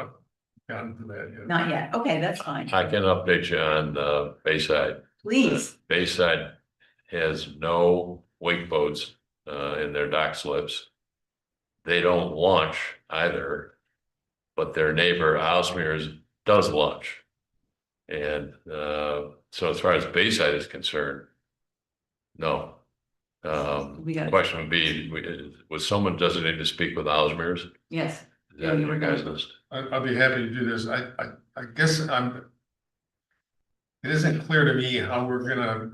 gotten to that yet. Not yet, okay, that's fine, I can update you on Bayside. please, Bayside has no wake boats in their dock slips. They don't launch either, but their neighbor Aalsmeer's does launch. And so as far as Bayside is concerned, no. We got it. Question would be, was someone designated to speak with Aalsmeer's? yes. Is that in your guys' list? I'll be happy to do this. I guess it isn't clear to me how we're gonna.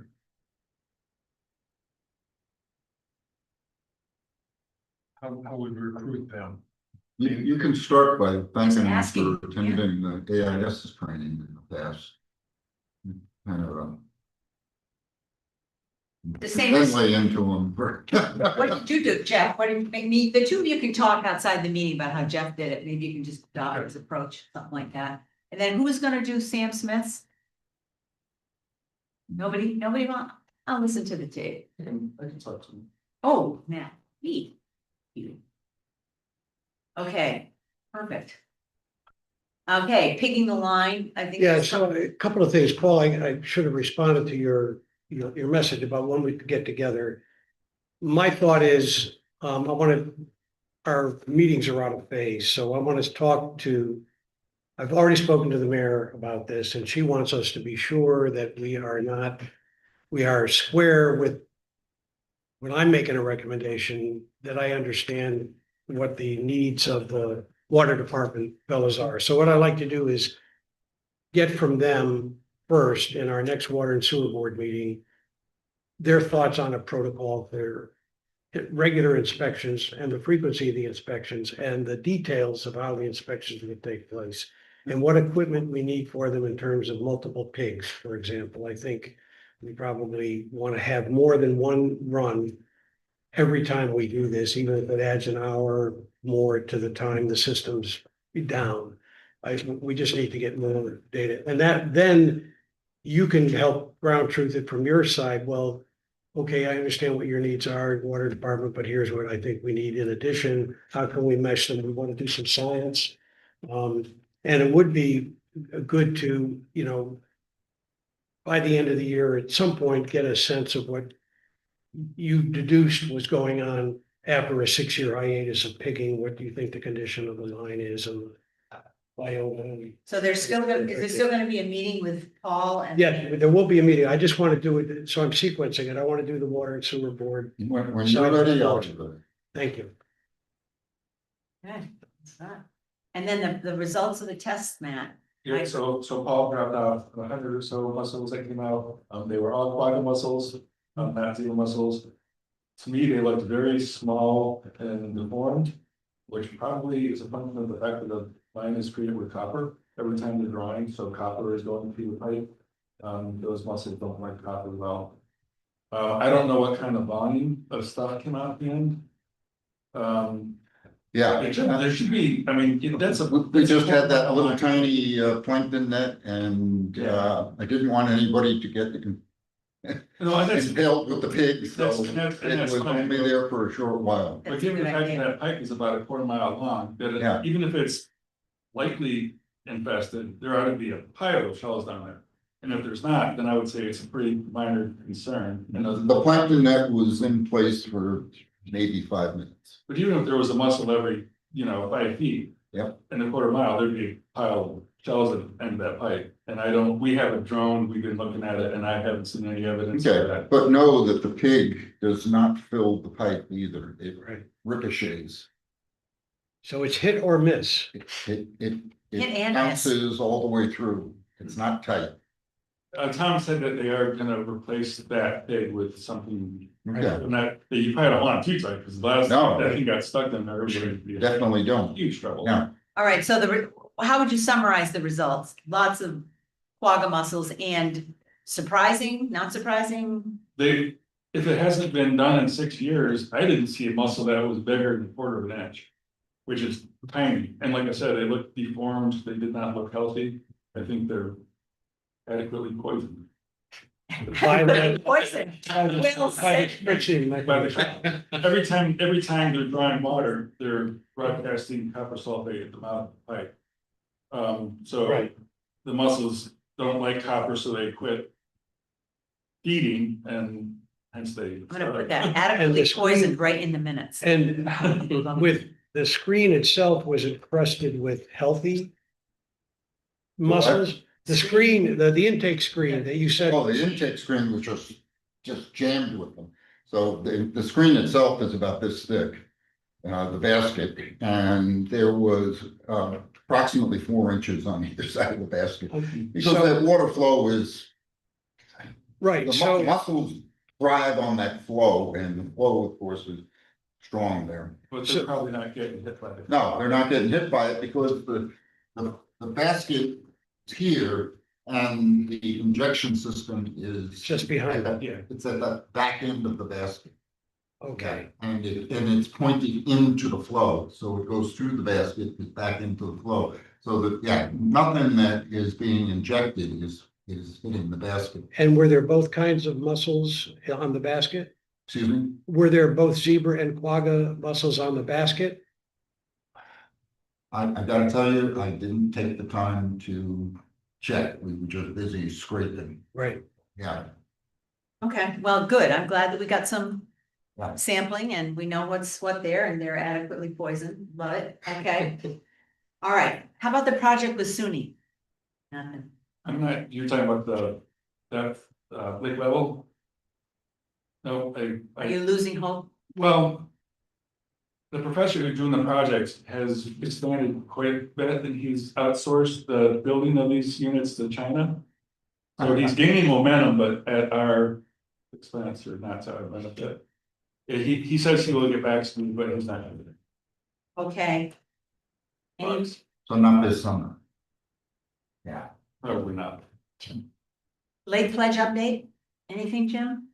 How would we recruit them? You can start by thanking them asking, for attending the AIS training in the past. Kind of, The same as- friendly into them. What did you do, Jeff? What did you make me, the two of you can talk outside the meeting about how Jeff did it, maybe you can just adopt his approach, something like that. And then who was gonna do Sam Smith's? Nobody want, I'll listen to the tape. I can talk to them. Oh, Matt, me. Okay, perfect. Okay, picking the line, I think. Yeah, there's so some- a couple of things, Paul, I should have responded to your message about when we could get together. My thought is, our meetings are out of phase, so I want to talk to. I've already spoken to the mayor about this, and she wants us to be sure that we are square with. When I'm making a recommendation, that I understand what the needs of the water department fellows are. So what I like to do is get from them first in our next water and sewer board meeting, their thoughts on a protocol, their regular inspections and the frequency of the inspections and the details of how the inspections would take place and what equipment we need for them in terms of multiple pigs, for example. I think we probably want to have more than one run every time we do this, even if it adds an hour more to the time the system's down. We just need to get more data, and that then you can help ground truth it from your side. Well, okay, I understand what your needs are, water department, but here's what I think we need in addition. How can we mesh them? We want to do some science. And it would be good to, by the end of the year, at some point, get a sense of what you deduced was going on after a 6-year hiatus of pigging. What do you think the condition of the line is and biome? So is there still gonna be a meeting with Paul and? Yeah, there will be a meeting. I just want to do it, so I'm sequencing it. I want to do the water and sewer board. When you're ready, I'll do it. Thank you. Okay, that's that. And then the results of the tests, Matt. Yeah, so Paul grabbed out 100 or so muscles that came out. They were all quadril muscles, not zero muscles. To me, they looked very small and deformed, which probably is a function of the fact that the line is treated with copper every time they're drawing, so copper is going through the pipe. Those muscles don't like copper well. I don't know what kind of volume of stuff came out at the end. Yeah. There should be, I mean, that's a. We just had that little tiny plankton net and I didn't want anybody to get No, that's. impaled with the pigs, so That's it was fine. only there for a short while. But That's a given the good fact that idea. that pipe is about a quarter mile long, that Yeah. even if it's likely infested, there ought to be a pile of shells down there. And if there's not, then I would say it's a pretty minor concern. And The plankton net was in place for maybe 5 minutes. but even if there was a mussel every, 5 feet. Yep. In a quarter mile, there'd be a pile of shells at the end of that pipe. And we have a drone, we've been looking at it, and I haven't seen any evidence of Okay, that. but know that the pig does not fill the pipe either. It Right. ricochets. So it's hit or miss. It Hit and miss. bounces all the way through. It's not tight. Tom said that they are gonna replace that pig with something. Yeah. And that you probably don't want too tight, because last, No. that thing got stuck in there, everybody would be in Definitely don't. huge trouble. Yeah. All right, so how would you summarize the results? Lots of quagga mussels and surprising, not surprising? They, if it hasn't been done in 6 years, I didn't see a mussel that was bigger than a quarter of an inch. Which is tiny, and like I said, they look deformed, they did not look healthy, I think they're adequately poisoned. Poison. Well said. Every time they're drawing water, they're broadcasting copper sulfate at the mouth of the pipe. So Right. the mussels don't like copper, so they quit feeding, and hence they. I'm gonna put that adequately poisoned right in the minutes. And with the screen itself, was encrusted with healthy mussels? The screen, the intake screen that you said. Oh, the intake screen was just jammed with them. So the screen itself is about this thick, the basket, and there was approximately 4 inches on either side of the basket. Because So- that water flow is, Right, the so, mussels thrive on that flow, and the flow, of course, is strong there. But they're probably not getting hit by it. No, they're not getting hit by it because the basket is here and the injection system is. Just behind at it, the- It's at the back end of the basket. okay, And it's pointing into the flow, so it goes through the basket, it's back into the flow. So that, yeah, nothing that is being injected is hitting the basket. and were there both kinds of mussels on the basket? Excuse me? Were there both zebra and quagga mussels on the basket? I gotta tell you, I didn't take the time to check. We were just busy scraping. Right, Yeah. Okay, well, good. I'm glad that we got some Yeah. sampling and we know what's what there and they're adequately poisoned. Love it. Okay. All right. How about the project with SUNY? Nothing. I'm not, you're talking about that lake level? No, Are you losing hope? well. The professor who's doing the project has expanded quite a bit, and he's outsourced the building of these units to China. So he's gaining momentum, but at our expense or not to our benefit. He says he will get back to me, but he's not gonna do it. Okay. Any So not this summer. Yeah. Probably not. late pledge update? Anything, Jim?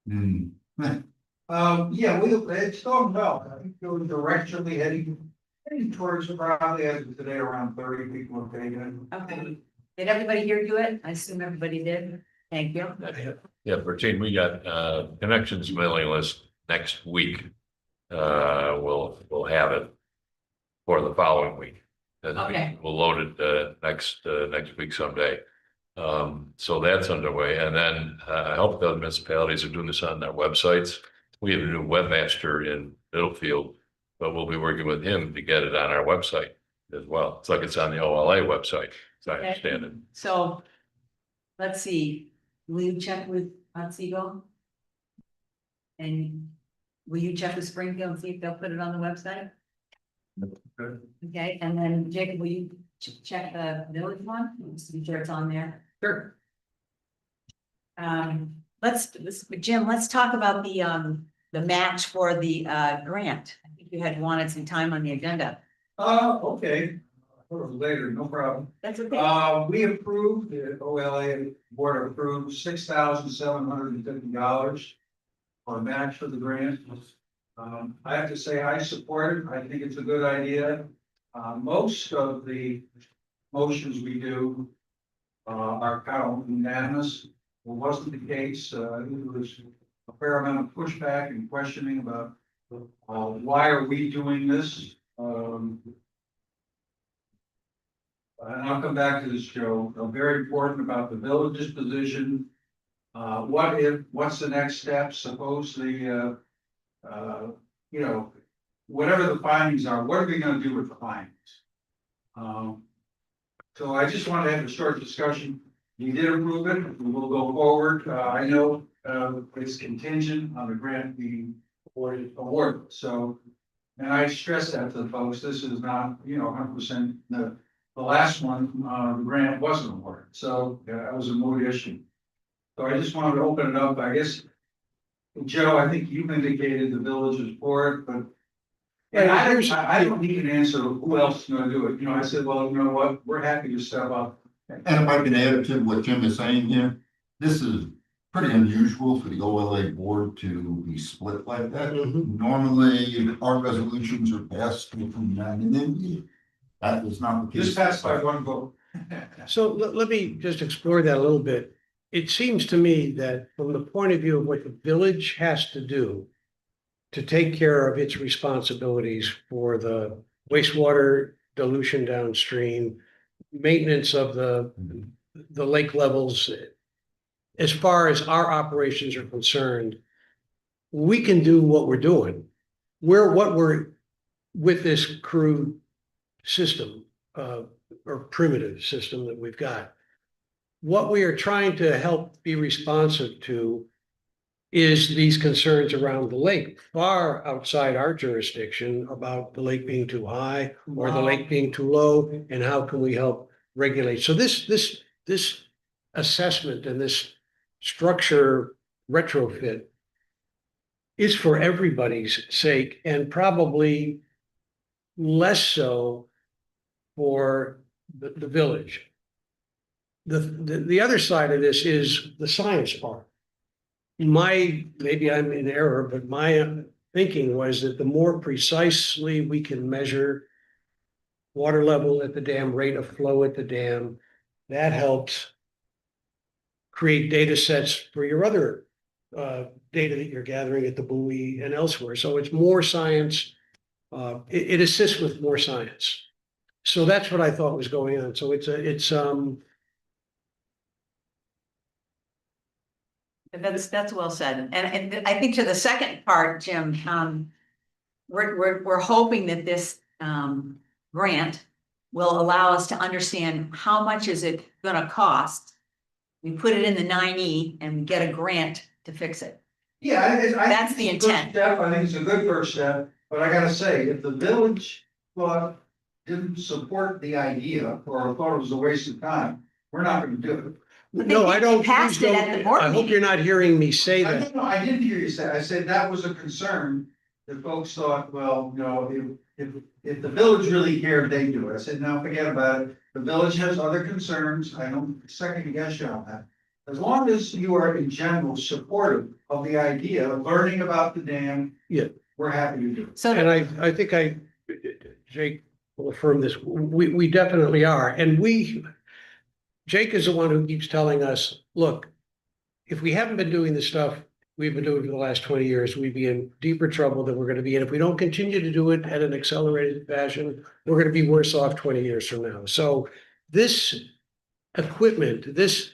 Hmm. Yeah, it's going well. I think we're directionally heading towards probably as of today, around 30 people have taken it. Okay. Did everybody hear you it? I assume everybody did. Thank you. Yeah, Bertine, we got connections mailing list next week. We'll have it for the following week. And Okay. we'll load it next week someday. So that's underway, and then I hope the other municipalities are doing this on their websites. We have a new webmaster in Middlefield, but we'll be working with him to get it on our website as well. It's like it's on the OLA website, as I Okay. understand it. So, let's see, will you check with Otsego? And will you check with Springfield and see if they'll put it on the website? Okay, and then Jacob, will you check the village one, just to be sure it's on there? Sure. Jim, let's talk about the match for the grant. I think you had wanted some time on the agenda. Okay. Later, no problem. That's okay. We approved, the OLA board approved $6,750 for a match for the grant. I have to say I support it. I think it's a good idea. Most of the motions we do are kind of unanimous. It wasn't the case. It was a fair amount of pushback and questioning about why are we doing this? And I'll come back to this, Joe. Very important about the village's position. What's the next step? Suppose the, whatever the findings are, what are we gonna do with the findings? So I just wanted to have a short discussion. You did approve it. We will go forward. I know, it's contingent on the grant being awarded. So And I stress that to the folks, this is not, 100%, the last one, the grant wasn't awarded, so that was a moot issue. So I just wanted to open it up, I guess. Joe, I think you've indicated the village is for it, but. And I don't need an answer of who else is gonna do it, I said, well, you know what, we're happy to step up. And if I can add to what Jim is saying here, this is pretty unusual for the OLA board to be split like that. Normally, our resolutions are passed with unanimity. That is not the case. Just passed by one vote. So let me just explore that a little bit. It seems to me that from the point of view of what the village has to do to take care of its responsibilities for the wastewater dilution downstream, maintenance of the lake levels, as far as our operations are concerned, we can do what we're doing. We're with this crude system, or primitive system that we've got. What we are trying to help be responsive to is these concerns around the lake, far outside our jurisdiction about the lake being too high or the lake being too low, and how can we help regulate? So this assessment and this structure retrofit is for everybody's sake, and probably less so for the village. The other side of this is the science part. Maybe I'm in error, but my thinking was that the more precisely we can measure water level at the dam, rate of flow at the dam, that helps create data sets for your other data that you're gathering at the buoy and elsewhere. So it's more science. It assists with more science. So that's what I thought was going on. So That's well said. And I think to the second part, Jim, we're hoping that this grant will allow us to understand how much is it gonna cost. We put it in the 9E and we get a grant to fix it. Yeah, That's the intent. I think it's a good first step, but I gotta say, if the village didn't support the idea or thought it was a waste of time, we're not gonna do it. no, I don't. Passed it at the board I hope meeting. you're not hearing me say I that. didn't know, I didn't hear you say, I said that was a concern, that folks thought, well, if the village really cared, they'd do it. I said, no, forget about it, the village has other concerns, I don't second guess you on that. As long as you are in general supportive of the idea of learning about the dam. Yeah. We're happy to do it. So And I think Jake will affirm this, we definitely are, and Jake is the one who keeps telling us, look, if we haven't been doing the stuff we've been doing for the last 20 years, we'd be in deeper trouble than we're gonna be in. If we don't continue to do it at an accelerated fashion, we're gonna be worse off 20 years from now. So this equipment, this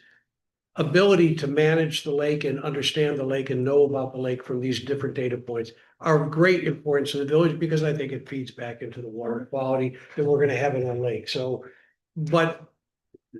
ability to manage the lake and understand the lake and know about the lake from these different data points are of great importance to the village, because I think it feeds back into the water quality that we're gonna have in our lake. So, but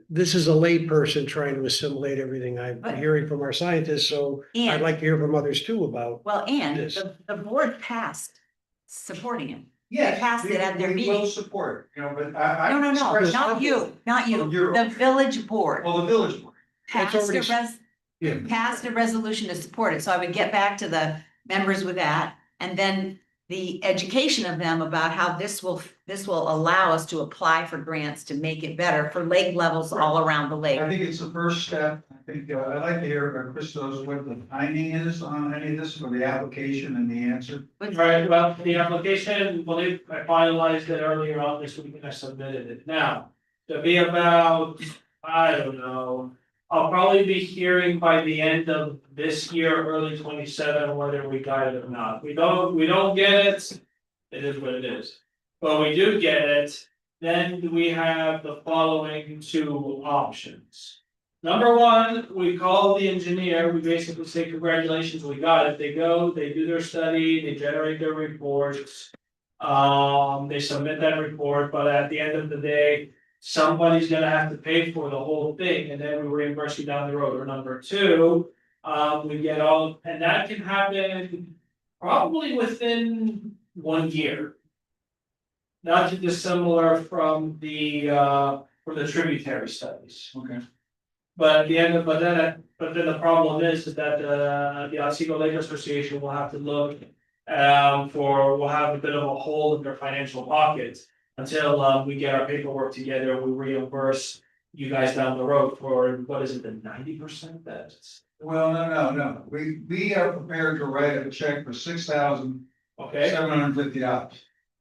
this is a lay person trying to assimilate everything I'm hearing from our scientists, so I'd like to hear from others too about. Well, and Yes. the board passed supporting it. Yes, passed it at their we meeting. will support, but I. No, expressed- not you, Oh, you're- the village board Well, the village board. That's passed already- Yeah. passed a resolution to support it, so I would get back to the members with that. And then the education of them about how this will allow us to apply for grants to make it better for lake levels all around the lake. I think it's the first step. I think, I'd like to hear, Chris knows what the timing is on any of this for the application and the answer. Right, well, the application, I believe I finalized it earlier on this week and I submitted it. Now, to be about, I don't know. I'll probably be hearing by the end of this year, early 27, whether we got it or not. We don't get it, it is what it is. But we do get it, then we have the following two options. Number one, we call the engineer, we basically say congratulations, we got it. They go, they do their study, they generate their reports. They submit that report, but at the end of the day, somebody's gonna have to pay for the whole thing, and then we reimburse you down the road. Or number two, we get all, and that can happen probably within 1 year. Not too dissimilar from the tributary studies. Okay. But at the end of, but then the problem is that the Otsego Lake Association will have to look. We'll have a bit of a hole in their financial pockets until we get our paperwork together, we reimburse. You guys down the road for, what is it, the 90% that's, Well, no, we are prepared to write a check for okay? $6,750.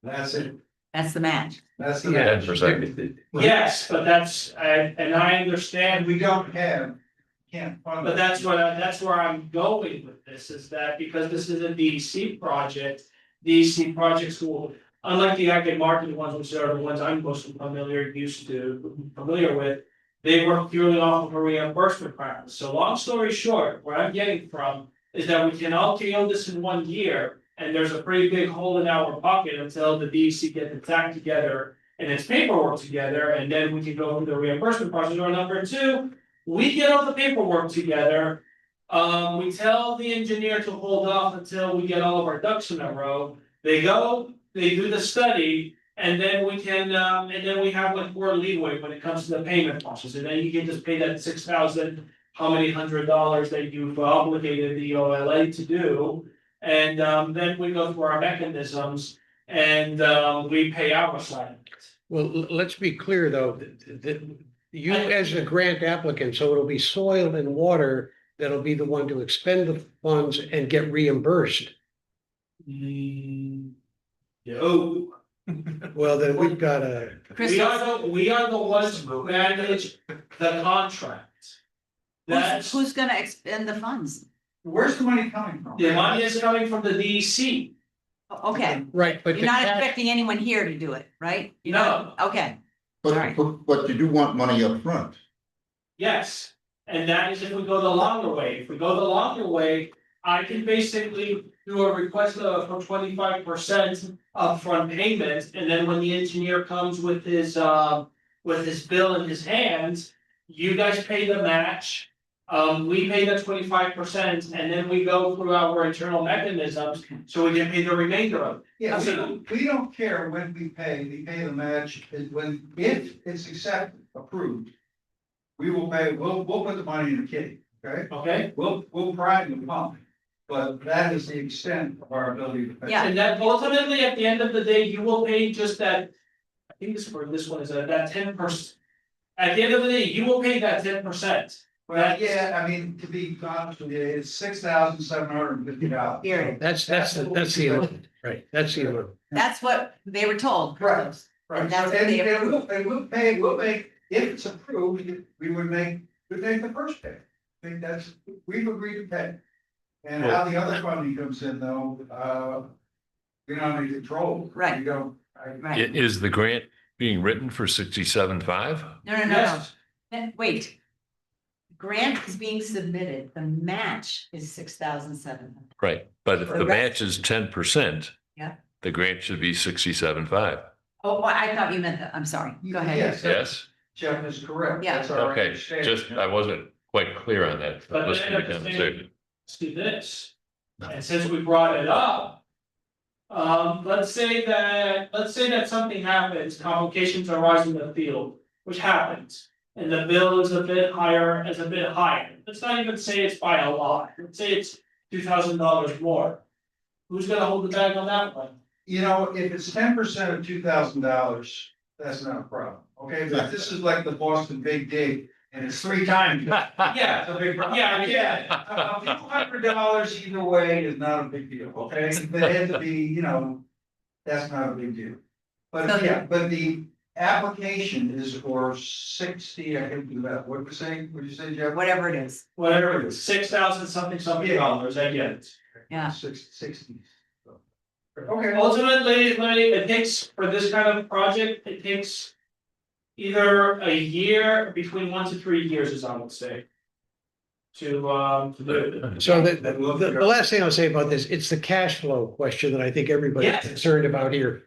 That's it, That's the match. that's the. Yeah. 10%. Yes, but and I understand, We don't have, can't fund. but it. that's where I'm going with this, is that because this is a DEC project. DEC projects will, unlike the active market ones, which are the ones I'm most familiar with. They work purely off of a reimbursement practice, so long story short, where I'm getting from is that we can all kill this in 1 year. And there's a pretty big hole in our pocket until the DEC gets its act together and its paperwork together, and then we can go through the reimbursement process. Or number two, we get all the paperwork together. We tell the engineer to hold off until we get all of our ducks in a row. They go, they do the study, and then we can, and then we have like more leeway when it comes to the payment process. And then you can just pay that $6,000, how many $100 that you've obligated the OLA to do. And then we go through our mechanisms and we pay our side. Well, let's be clear, though, that you as a grant applicant, so it'll be soil and water that'll be the one to expend the funds and get reimbursed. Oh. Well, then we've got a, Chris, We are the ones who manage the contract. That's, who's gonna expend the funds? Where's the money coming from? the money is coming from the DEC. Okay, right, but. you're not expecting anyone here to do it, right? You're not- Okay, Alright. But you do want money up front. Yes, and that is if we go the longer way. If we go the longer way, I can basically do a request for 25% upfront payment, and then when the engineer comes with his bill in his hands, you guys pay the match. We pay the 25%, and then we go through our internal mechanisms, so we can pay the remainder of it. Yeah, we don't care when we pay the match, if it's accepted, approved. We will pay, we'll put the money in the kitty, okay? Okay? We'll pride in the pump, but that is the extent of our ability to pay. Yeah. And that ultimately, at the end of the day, you will pay just that, I think this one is that 10%. At the end of the day, you will pay that 10%. Well, yeah, I mean, to be honest with you, it's $6,750. period. That's the amount, right, that's the amount. That's what they were told. Right. Carlos. Right, And that's so, what they and we'll make, if it's approved, we'd make the first pay. I think we've agreed to pay. And how the other funding comes in though, we don't have any control. Right. We don't. Right, Is the grant being written for 67.5? no. Yes. Wait. Grant is being submitted, the match is $6,700. Right, but if The the rest- match is 10%. Yeah. The grant should be 67.5. Oh, I thought you meant that, I'm sorry, go ahead. Yes, Yes, Jeff is correct. Yeah. That's our okay, understanding. just, I wasn't quite clear on that. But Listening then to at the conversation. let's do this. And since we brought it up. Let's say that something happens, complications arise in the field, which happens. And the bill is a bit higher, let's not even say it's by a lot, let's say it's $2,000 more. Who's gonna hold the bag on that one? You know, if it's 10% of $2,000, that's not a problem, okay? But this is like the Boston Big Dig, and it's 3 times. Yeah, It's a big problem. yeah. A few $100 either way is not a big deal, okay? If it had to be, you know, that's not a big deal. But So- yeah, but the application is for 60, I think, what'd you say, Jeff? Whatever it is, Whatever it is, $6,000 something dollars, I get it. yeah. 60. Okay. Ultimately, it takes, for this kind of project, it takes. Either a year, between 1 to 3 years, as I would say. To do it. So the last thing I'll say about this, it's the cash flow question that I think everybody's Yes. concerned about here.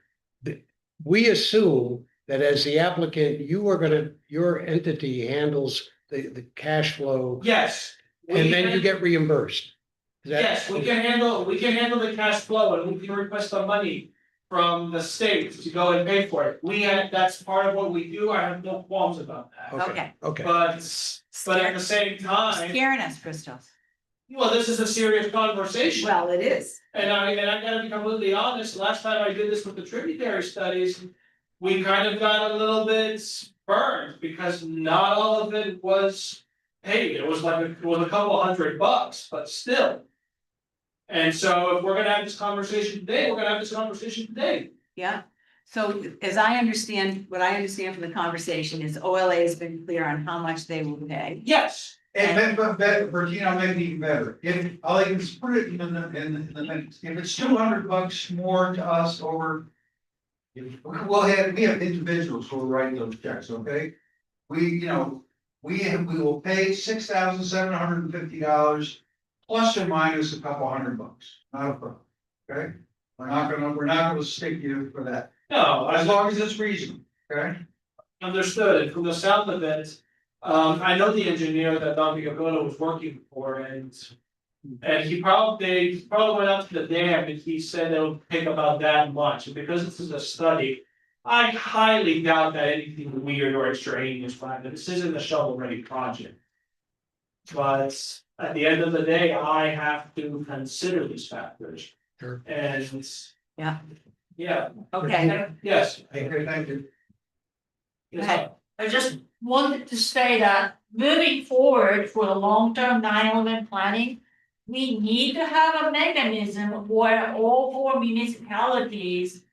We assume that as the applicant, your entity handles the cash flow, Yes. and then you get reimbursed. Is that- Yes, we can handle the cash flow and we can request the money from the state to go and pay for it. That's part of what we do. I have no qualms about that. Okay. Okay, But at the same time, Scaring us, Christos. well, this is a serious conversation. Well, it is. And I gotta be completely honest, last time I did this with the tributary studies, we kind of got a little bit burned because not all of it was paid. It was a couple $100, but still. And so if we're gonna have this conversation today, we're gonna have this conversation today. Yeah, so as I understand, what I understand from the conversation is OLA has been clear on how much they will pay. Yes, And then, but better, Bertino, maybe even better, if, I can put it in the minutes, if it's $200 more to us over. We have individuals who will write those checks, okay? We will pay $6,750 plus or minus a couple $100, not a problem, okay? We're not gonna stick you for that, no, as long as it's reasonable, okay? understood, and from the sound of it, I know the engineer that Don Vigagona was working for, and he probably went out to the dam, and he said it would take about that much, and because this is a study, I highly doubt that anything weird or extraneous will happen. This isn't a shovel-ready project. But at the end of the day, I have to consider these factors. Sure. And Yeah. yeah, Okay, yes. Okay, thank you. Okay. I just wanted to say that moving forward for the long-term 9/11 planning, we need to have a mechanism where all 4 municipalities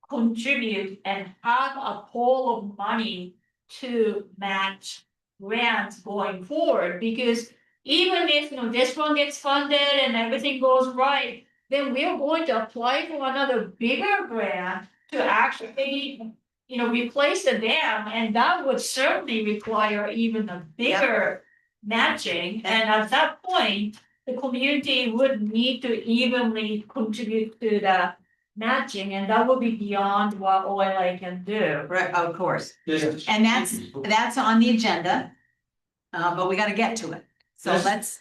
contribute and have a pool of money to match grants going forward, because even if, this one gets funded and everything goes right, then we're going to apply for another bigger grant to actually, replace the dam, and that would certainly require even a bigger matching, and at that point, the community would need to evenly contribute to the matching, and that would be beyond what OLA can do. right, of course, This, and that's on the agenda. But we gotta get to it, so Yes.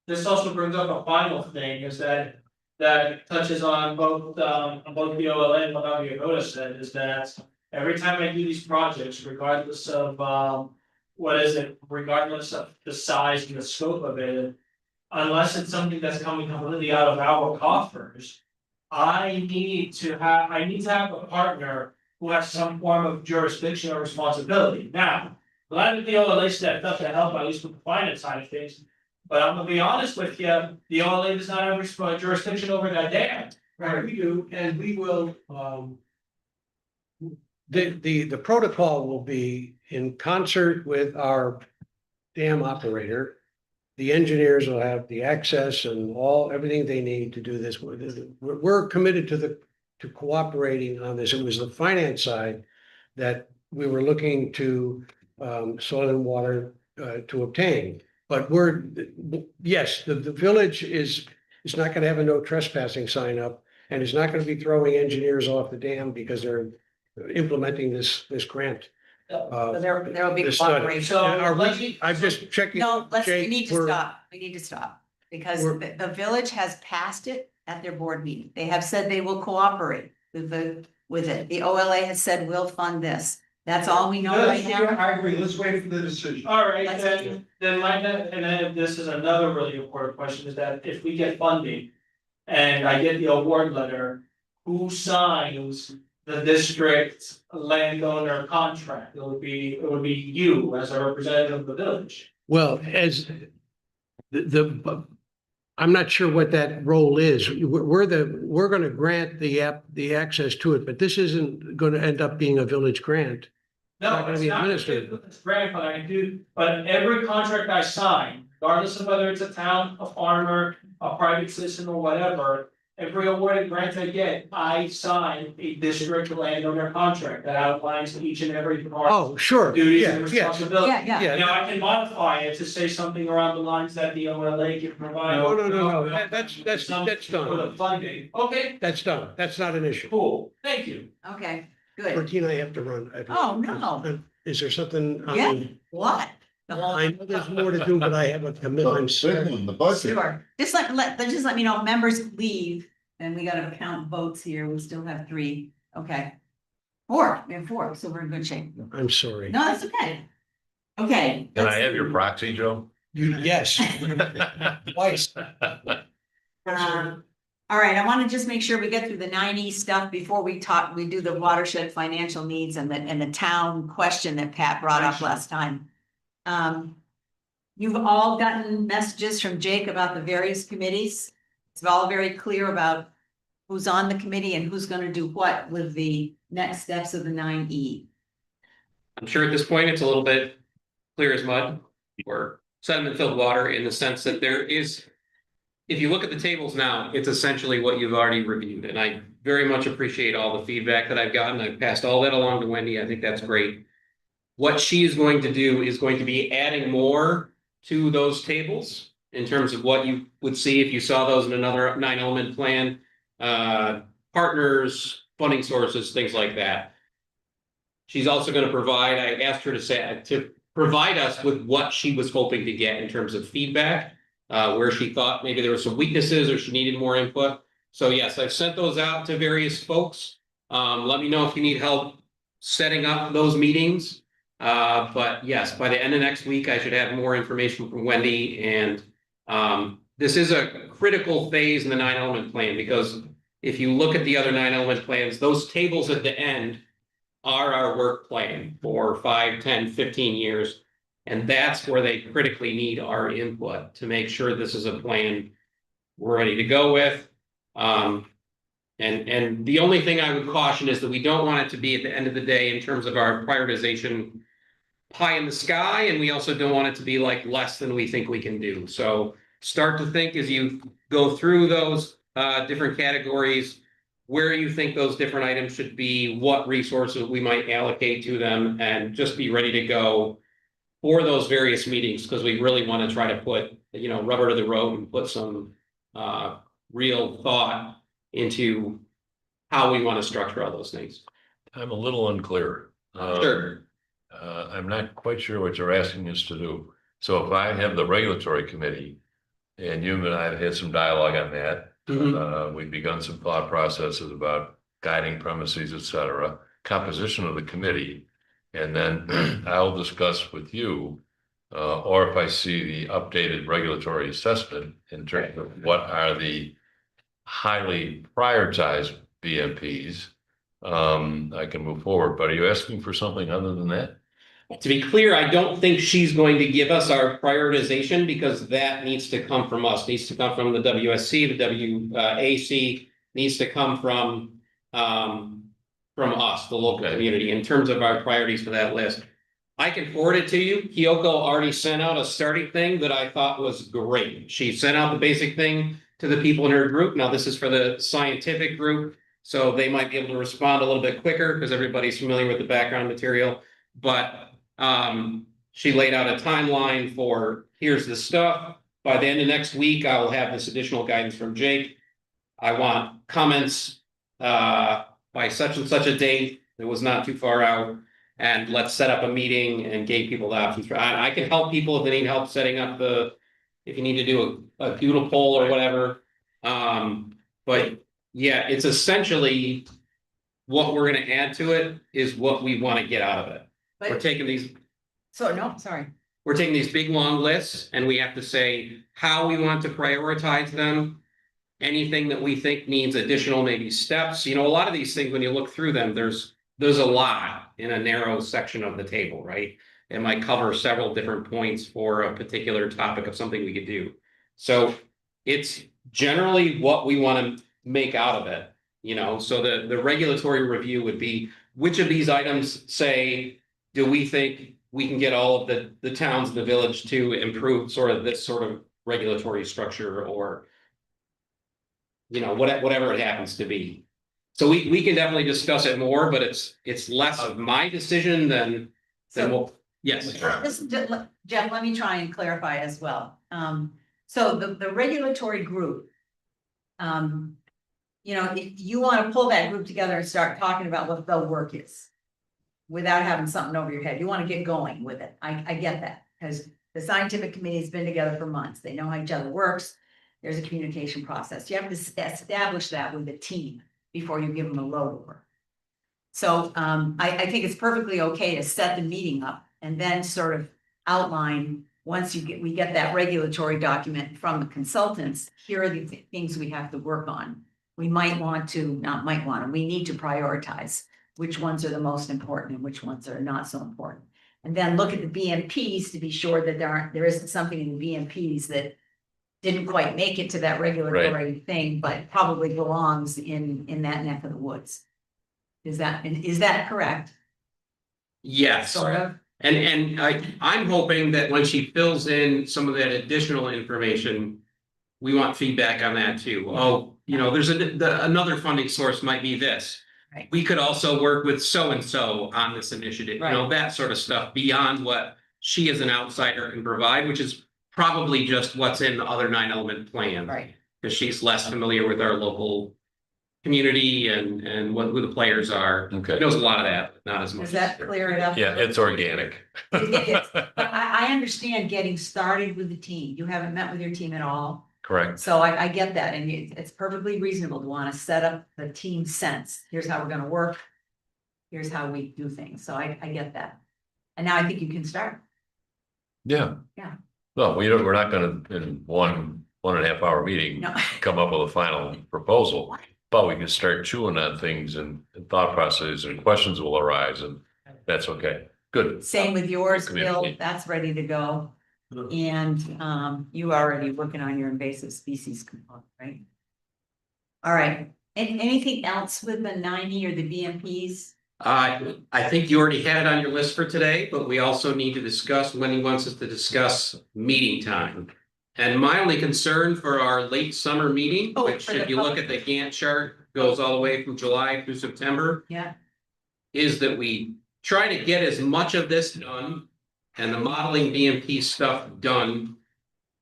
This also brings up a final thing, is that touches on both the OLA and what Don Vigagona said, is that every time I do these projects, regardless of regardless of the size and the scope of it, unless it's something that's coming completely out of our coffers, I need to have a partner who has some form of jurisdiction or responsibility. Now, glad that the OLA stepped up to help, at least with the finance side of things. But I'm gonna be honest with you, the OLA does not have jurisdiction over that dam. right, we do, and we will, the protocol will be in concert with our dam operator. The engineers will have the access and everything they need to do this. We're committed to cooperating on this. It was the finance side that we were looking to soil and water to obtain. But yes, the village is not gonna have a no trespassing sign up, and is not gonna be throwing engineers off the dam because they're implementing this grant. there'll be This study. cooperation. So Are we- let me- I'm just checking. No, we Jake, need to we're- stop, we need to stop, because We're- the village has passed it at their board meeting. They have said they will cooperate with it. The OLA has said we'll fund this. That's all we know right now. I agree, let's wait for the decision. All right, Let's then and then this is another really important question, is that if we get funding. And I get the award letter, who signs the district landowner contract? It would be you as a representative of the village. Well, as I'm not sure what that role is. We're gonna grant the access to it, but this isn't gonna end up being a village grant. No, Not gonna it's be not, administered. it's grandfathered, but every contract I sign, regardless of whether it's a town, a farmer, a private citizen or whatever. Every awarded grant I get, I sign a district landowner contract that outlines each and every part. Oh, sure, Duties yeah, and yes, responsibilities. Yeah, yeah. Now, I can modify it to say something around the lines that the OLA can provide. No, that's For the done, funding, okay, that's done, that's not an issue. cool, thank you. Okay, good. Bertina, I have to run. Oh, no. Is there something? Yeah. What? I know there's more to do, but I have a commitment. The budget. Sure, just let me know if members leave, And we gotta count votes here. We still have 3. Okay. 4, we have 4, so we're in good shape. I'm sorry. No, that's okay. Okay. Can I let's have your see. proxy, Joe? Yes. Twice. All right, I want to just make sure we get through the 9E stuff before we do the watershed financial needs and the town question that Pat brought up last time. You've all gotten messages from Jake about the various committees. It's all very clear about who's on the committee and who's gonna do what with the next steps of the 9E. I'm sure at this point, it's a little bit clear as mud or sediment filled water in the sense that there is. If you look at the tables now, it's essentially what you've already reviewed, and I very much appreciate all the feedback that I've gotten. I've passed all that along to Wendy. I think that's great. What she is going to do is going to be adding more to those tables in terms of what you would see if you saw those in another 9-element plan. Partners, funding sources, things like that. She's also going to provide, I asked her to provide us with what she was hoping to get in terms of feedback, where she thought maybe there were some weaknesses or she needed more input. So yes, I've sent those out to various folks. Let me know if you need help setting up those meetings. But yes, by the end of next week, I should have more information from Wendy. And this is a critical phase in the 9-element plan, because if you look at the other 9-element plans, those tables at the end are our work plan for 5, 10, 15 years. And that's where they critically need our input to make sure this is a plan we're ready to go with. And the only thing I would caution is that we don't want it to be at the end of the day in terms of our prioritization pie in the sky, and we also don't want it to be like less than we think we can do. So start to think as you go through those different categories, where you think those different items should be, what resources we might allocate to them, and just be ready to go for those various meetings, because we really want to try to put, rubber to the road and put some real thought into how we want to structure all those things. I'm a little unclear. Sure. I'm not quite sure what you're asking us to do. So if I have the regulatory committee, and you and I have had some dialogue on that, we've begun some thought processes about guiding premises, et cetera, composition of the committee, and then I'll discuss with you, or if I see the updated regulatory assessment in terms of what are the highly prioritized BMPs, I can move forward. But are you asking for something other than that? To be clear, I don't think she's going to give us our prioritization, because that needs to come from us, needs to come from the WSC, the WAC, needs to come from us, the local community, in terms of our priorities for that list. I can forward it to you. Kyoko already sent out a starting thing that I thought was great. She sent out the basic thing to the people in her group. Now, this is for the scientific group, so they might be able to respond a little bit quicker because everybody's familiar with the background material. But she laid out a timeline for here's the stuff. By the end of next week, I will have this additional guidance from Jake. I want comments by such and such a date. It was not too far out. And let's set up a meeting and give people the options. I can help people if they need help setting up if you need to do a doodle poll or whatever. But yeah, it's essentially what we're going to add to it is what we want to get out of it. We're taking these. We're taking these big long lists, and we have to say how we want to prioritize them. Anything that we think needs additional maybe steps. A lot of these things, when you look through them, there's a lot in a narrow section of the table, right? It might cover several different points for a particular topic of something we could do. So it's generally what we want to make out of it, so the regulatory review would be which of these items say, do we think we can get all of the towns in the village to improve sort of this sort of regulatory structure, or whatever it happens to be. So we can definitely discuss it more, but it's less of my decision than yes. Jeff, let me try and clarify as well. So the regulatory group, if you want to pull that group together and start talking about what the work is, without having something over your head, you want to get going with it. I get that, because the scientific committee has been together for months. They know how each other works. there's a communication process. You have to establish that with the team before you give them a load over. So I think it's perfectly okay to set the meeting up and then sort of outline, once we get that regulatory document from the consultants, here are the things we have to work on. We might want to, not might want to, we need to prioritize which ones are the most important and which ones are not so important. And then look at the BMPs to be sure that there isn't something in the BMPs that didn't quite make it to that regulatory thing, but probably belongs in that neck of the woods. Is that correct? Yes. Sort of? And I'm hoping that when she fills in some of that additional information, we want feedback on that too. Oh, there's another funding source might be this. Right. We could also work with so-and-so on this initiative, Right. that sort of stuff beyond what she as an outsider can provide, which is probably just what's in the other 9-element plan. Right. Because she's less familiar with our local community and who the players are. Okay. She knows a lot of that, but not as much. Does that clear it up? Yeah, it's organic. It is, but I understand getting started with the team. You haven't met with your team at all. Correct. So I get that, and it's perfectly reasonable to want to set up the team sense. Here's how we're gonna work. Here's how we do things. So I get that. And now I think you can start. Yeah. Yeah. No, we're not gonna, in 1.5 hour meeting, No. come up with a final proposal. But we can start chewing on things and thought processes and questions will arise, and that's okay. Good. Same with yours, Bill. Community. That's ready to go. And you already working on your invasive species component, right? All right. Anything else with the 90 or the BMPs? I think you already had it on your list for today, but we also need to discuss when he wants us to discuss meeting time. And my only concern for our late summer meeting, Oh, which for the if you look at the Gantt chart, goes all the way from July through September, Yeah, is that we try to get as much of this done and the modeling BMP stuff done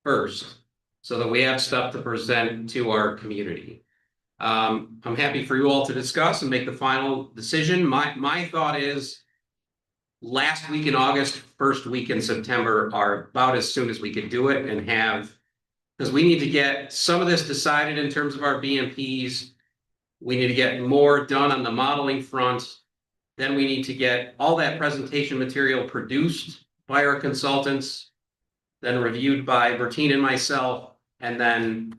first, so that we have stuff to present to our community. I'm happy for you all to discuss and make the final decision. My thought is last week in August, first week in September are about as soon as we could do it and have, because we need to get some of this decided in terms of our BMPs. We need to get more done on the modeling front. Then we need to get all that presentation material produced by our consultants, then reviewed by Bertine and myself, and then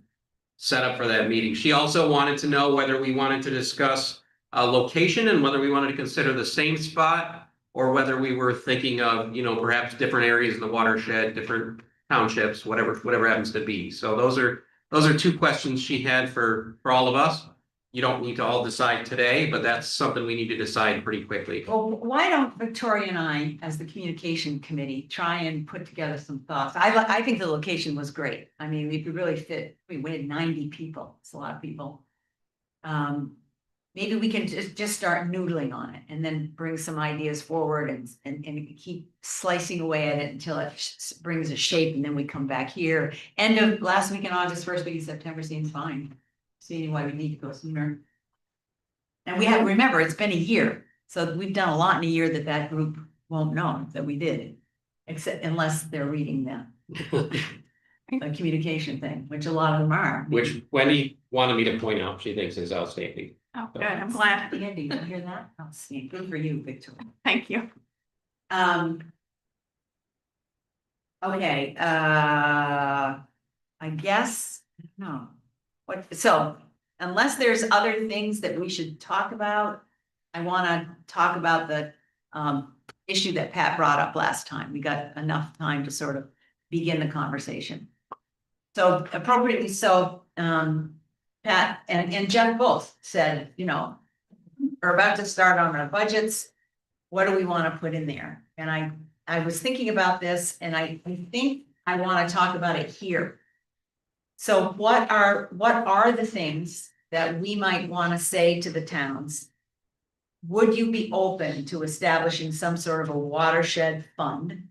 set up for that meeting. She also wanted to know whether we wanted to discuss a location and whether we wanted to consider the same spot or whether we were thinking of, perhaps different areas in the watershed, different townships, whatever happens to be. So those are two questions she had for all of us. You don't need to all decide today, but that's something we need to decide pretty quickly. well, why don't Victoria and I, as the communication committee, try and put together some thoughts? I think the location was great. I mean, we could really fit, we had 90 people. It's a lot of people. Maybe we can just start noodling on it and then bring some ideas forward and keep slicing away at it until it brings a shape, and then we come back here. End of last week in August, first week in September seems fine. See why we need to go sooner. And we have, remember, it's been a year, so we've done a lot in a year that group won't know that we did. Except unless they're reading the communication thing, which a lot of them are. Which Wendy wanted me to point out, she thinks is outstanding. Oh, good, I'm glad. Andy, you hear that? Oh, see, good for you, Victoria. Thank you. Okay, I guess, no. So unless there's other things that we should talk about, I wanna talk about the issue that Pat brought up last time. We got enough time to sort of begin the conversation. So appropriately so, Pat and Jeff both said, we're about to start on our budgets. What do we want to put in there? And I was thinking about this, and I think I want to talk about it here. So what are the things that we might want to say to the towns? Would you be open to establishing some sort of a watershed fund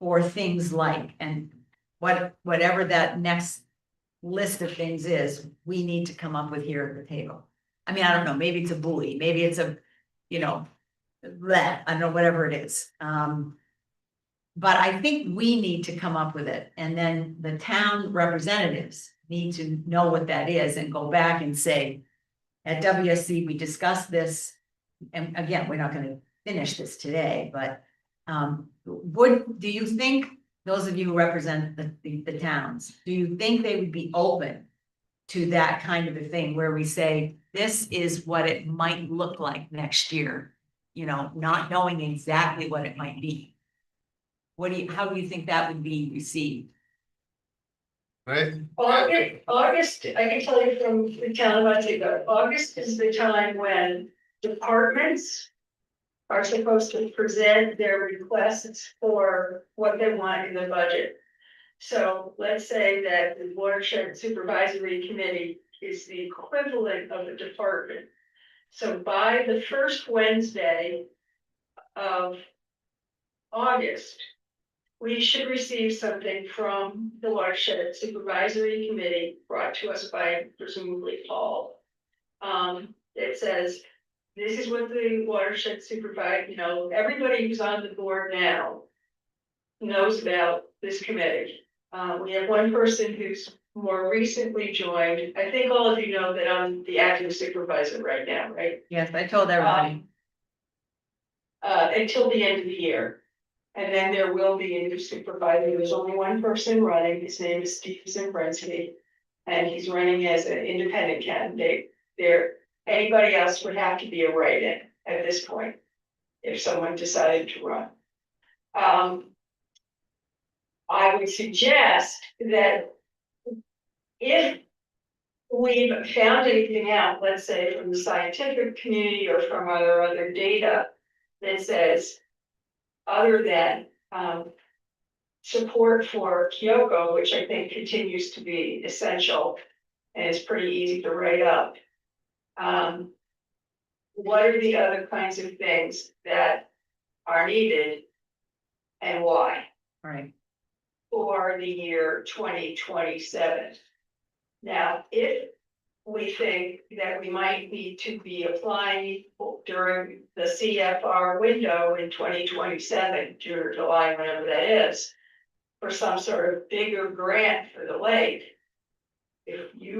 for things like, and whatever that next list of things is, we need to come up with here at the table? I mean, I don't know, maybe it's a buoy, maybe it's a, I don't know, whatever it is. But I think we need to come up with it, and then the town representatives need to know what that is and go back and say, at WSC, we discussed this. And again, we're not gonna finish this today, but, do you think, those of you who represent the towns, do you think they would be open to that kind of a thing where we say, this is what it might look like next year? You know, not knowing exactly what it might be. How do you think that would be received? Right? August, I can tell you from the town of Otsego, August is the time when departments are supposed to present their requests for what they want in the budget. So let's say that the Watershed Supervisory Committee is the equivalent of a department. So by the first Wednesday of August, we should receive something from the Watershed Supervisory Committee brought to us by presumably Paul. It says, this is what the Watershed Supervisor, everybody who's on the board now knows about this committee. We have one person who's more recently joined. I think all of you know that I'm the acting supervisor right now, right? Yes, I told everybody. Until the end of the year. And then there will be a new supervisor. There's only one person running. His name is Steve Zembrensky. And he's running as an independent candidate. Anybody else would have to be a write-in at this point, if someone decided to run. I would suggest that if we've found anything out, let's say from the scientific community or from other data that says, other than support for Kyoko, which I think continues to be essential and is pretty easy to write up. What are the other kinds of things that are needed and why? Right. For the year 2027. Now, if we think that we might need to be applying during the CFR window in 2027, June or July, whenever that is, for some sort of bigger grant for the lake, if the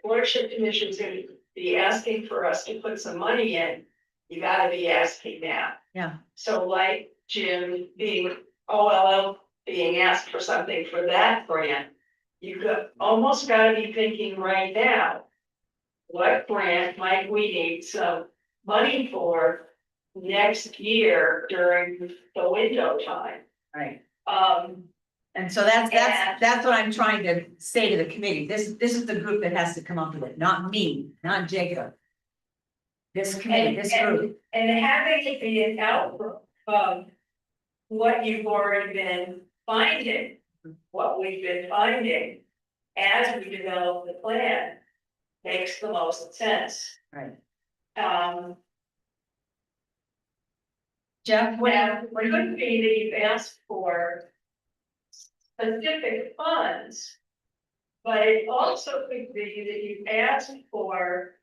Watershed Commission is going to be asking for us to put some money in, you got to be asking now. Yeah. So like Jim being OLL being asked for something for that grant, you almost got to be thinking right now, what grant might we need some money for next year during the window time? Right. And so that's what I'm trying to say to the committee. This is the group that has to come up with it, not me, not Jacob. This committee, this group. And having it be an output of what you've already been finding, what we've been finding as we develop the plan makes the most sense. Right. Jeff, it could be that you've asked for specific funds, but it also could be that you've asked for,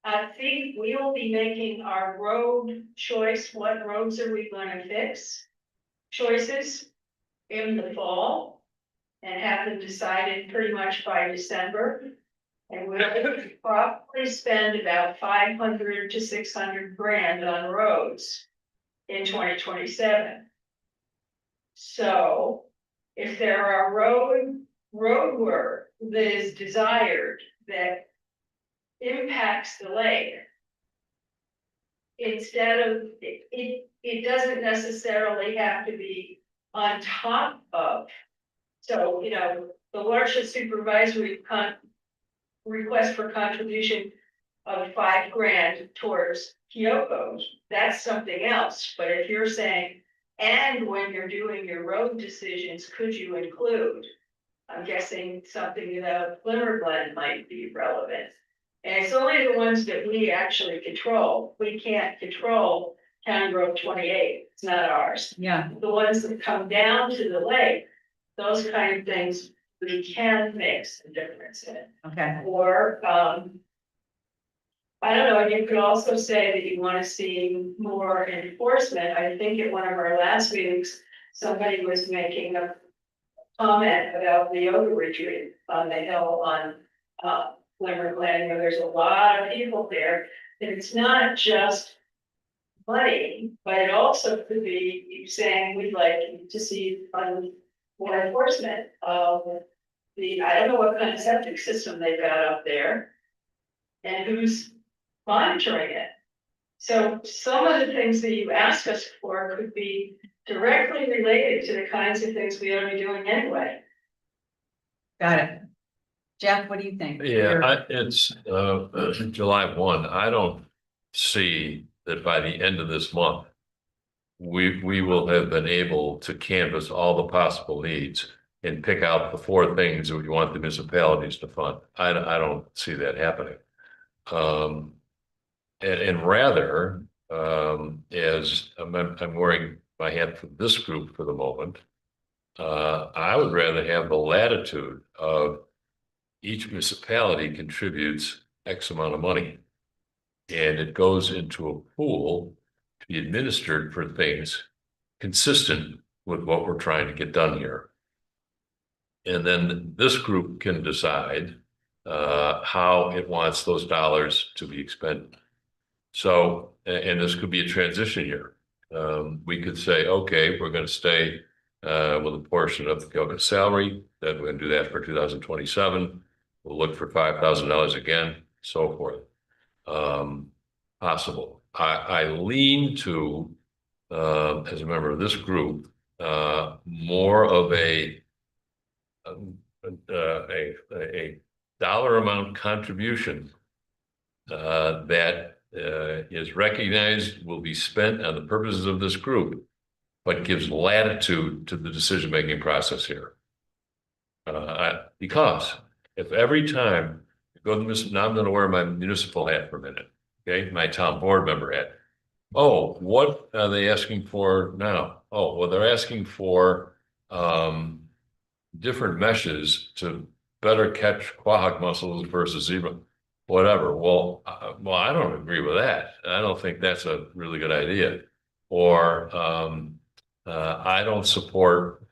I think we will be making our road choice, what roads are we going to fix? Choices in the fall and have them decided pretty much by December. And we'll probably spend about 500 to 600 grand on roads in 2027. So if there are road work that is desired that impacts the lake, instead of it doesn't necessarily have to be on top of. So, the Watershed Supervisory request for contribution of 5 grand towards Kyoko, that's something else. But if you're saying, and when you're doing your road decisions, could you include, I'm guessing something about Glimmer Glen might be relevant. And it's only the ones that we actually control. We can't control County Road 28. It's not ours. Yeah. The ones that come down to the lake, those kind of things we can make some difference in. Okay. Or I don't know, you could also say that you want to see more enforcement. I think at one of our last meetings, somebody was making a comment about the yoga retreat on the hill on, Limerick Landing, where there's a lot of people there. And it's not just money, but it also could be you saying we'd like to see more enforcement of I don't know what kind of septic system they've got up there. And who's monitoring it. So some of the things that you ask us for could be directly related to the kinds of things we ought to be doing anyway. Got it. Jeff, what do you think? Yeah, it's July 1. I don't see that by the end of this month, we will have been able to canvass all the possible needs and pick out the 4 things that we want the municipalities to fund. I don't see that happening. And rather, as I'm wearing my hat for this group for the moment, I would rather have the latitude of each municipality contributes X amount of money. And it goes into a pool to be administered for things consistent with what we're trying to get done here. And then this group can decide how it wants those dollars to be expended. So, and this could be a transition year. We could say, okay, we're going to stay with a portion of the government salary, then we're going to do that for 2027. We'll look for $5,000 again, so forth. Possible. I lean to, as a member of this group, more of a dollar amount contribution that is recognized will be spent on the purposes of this group, but gives latitude to the decision-making process here. Because if every time you go to this, now I'm going to wear my municipal hat for a minute, okay, my town board member hat. Oh, what are they asking for now? Oh, well, they're asking for different meshes to better catch quahog mussels versus zebra, whatever. Well, I don't agree with that. I don't think that's a really good idea. Or I don't support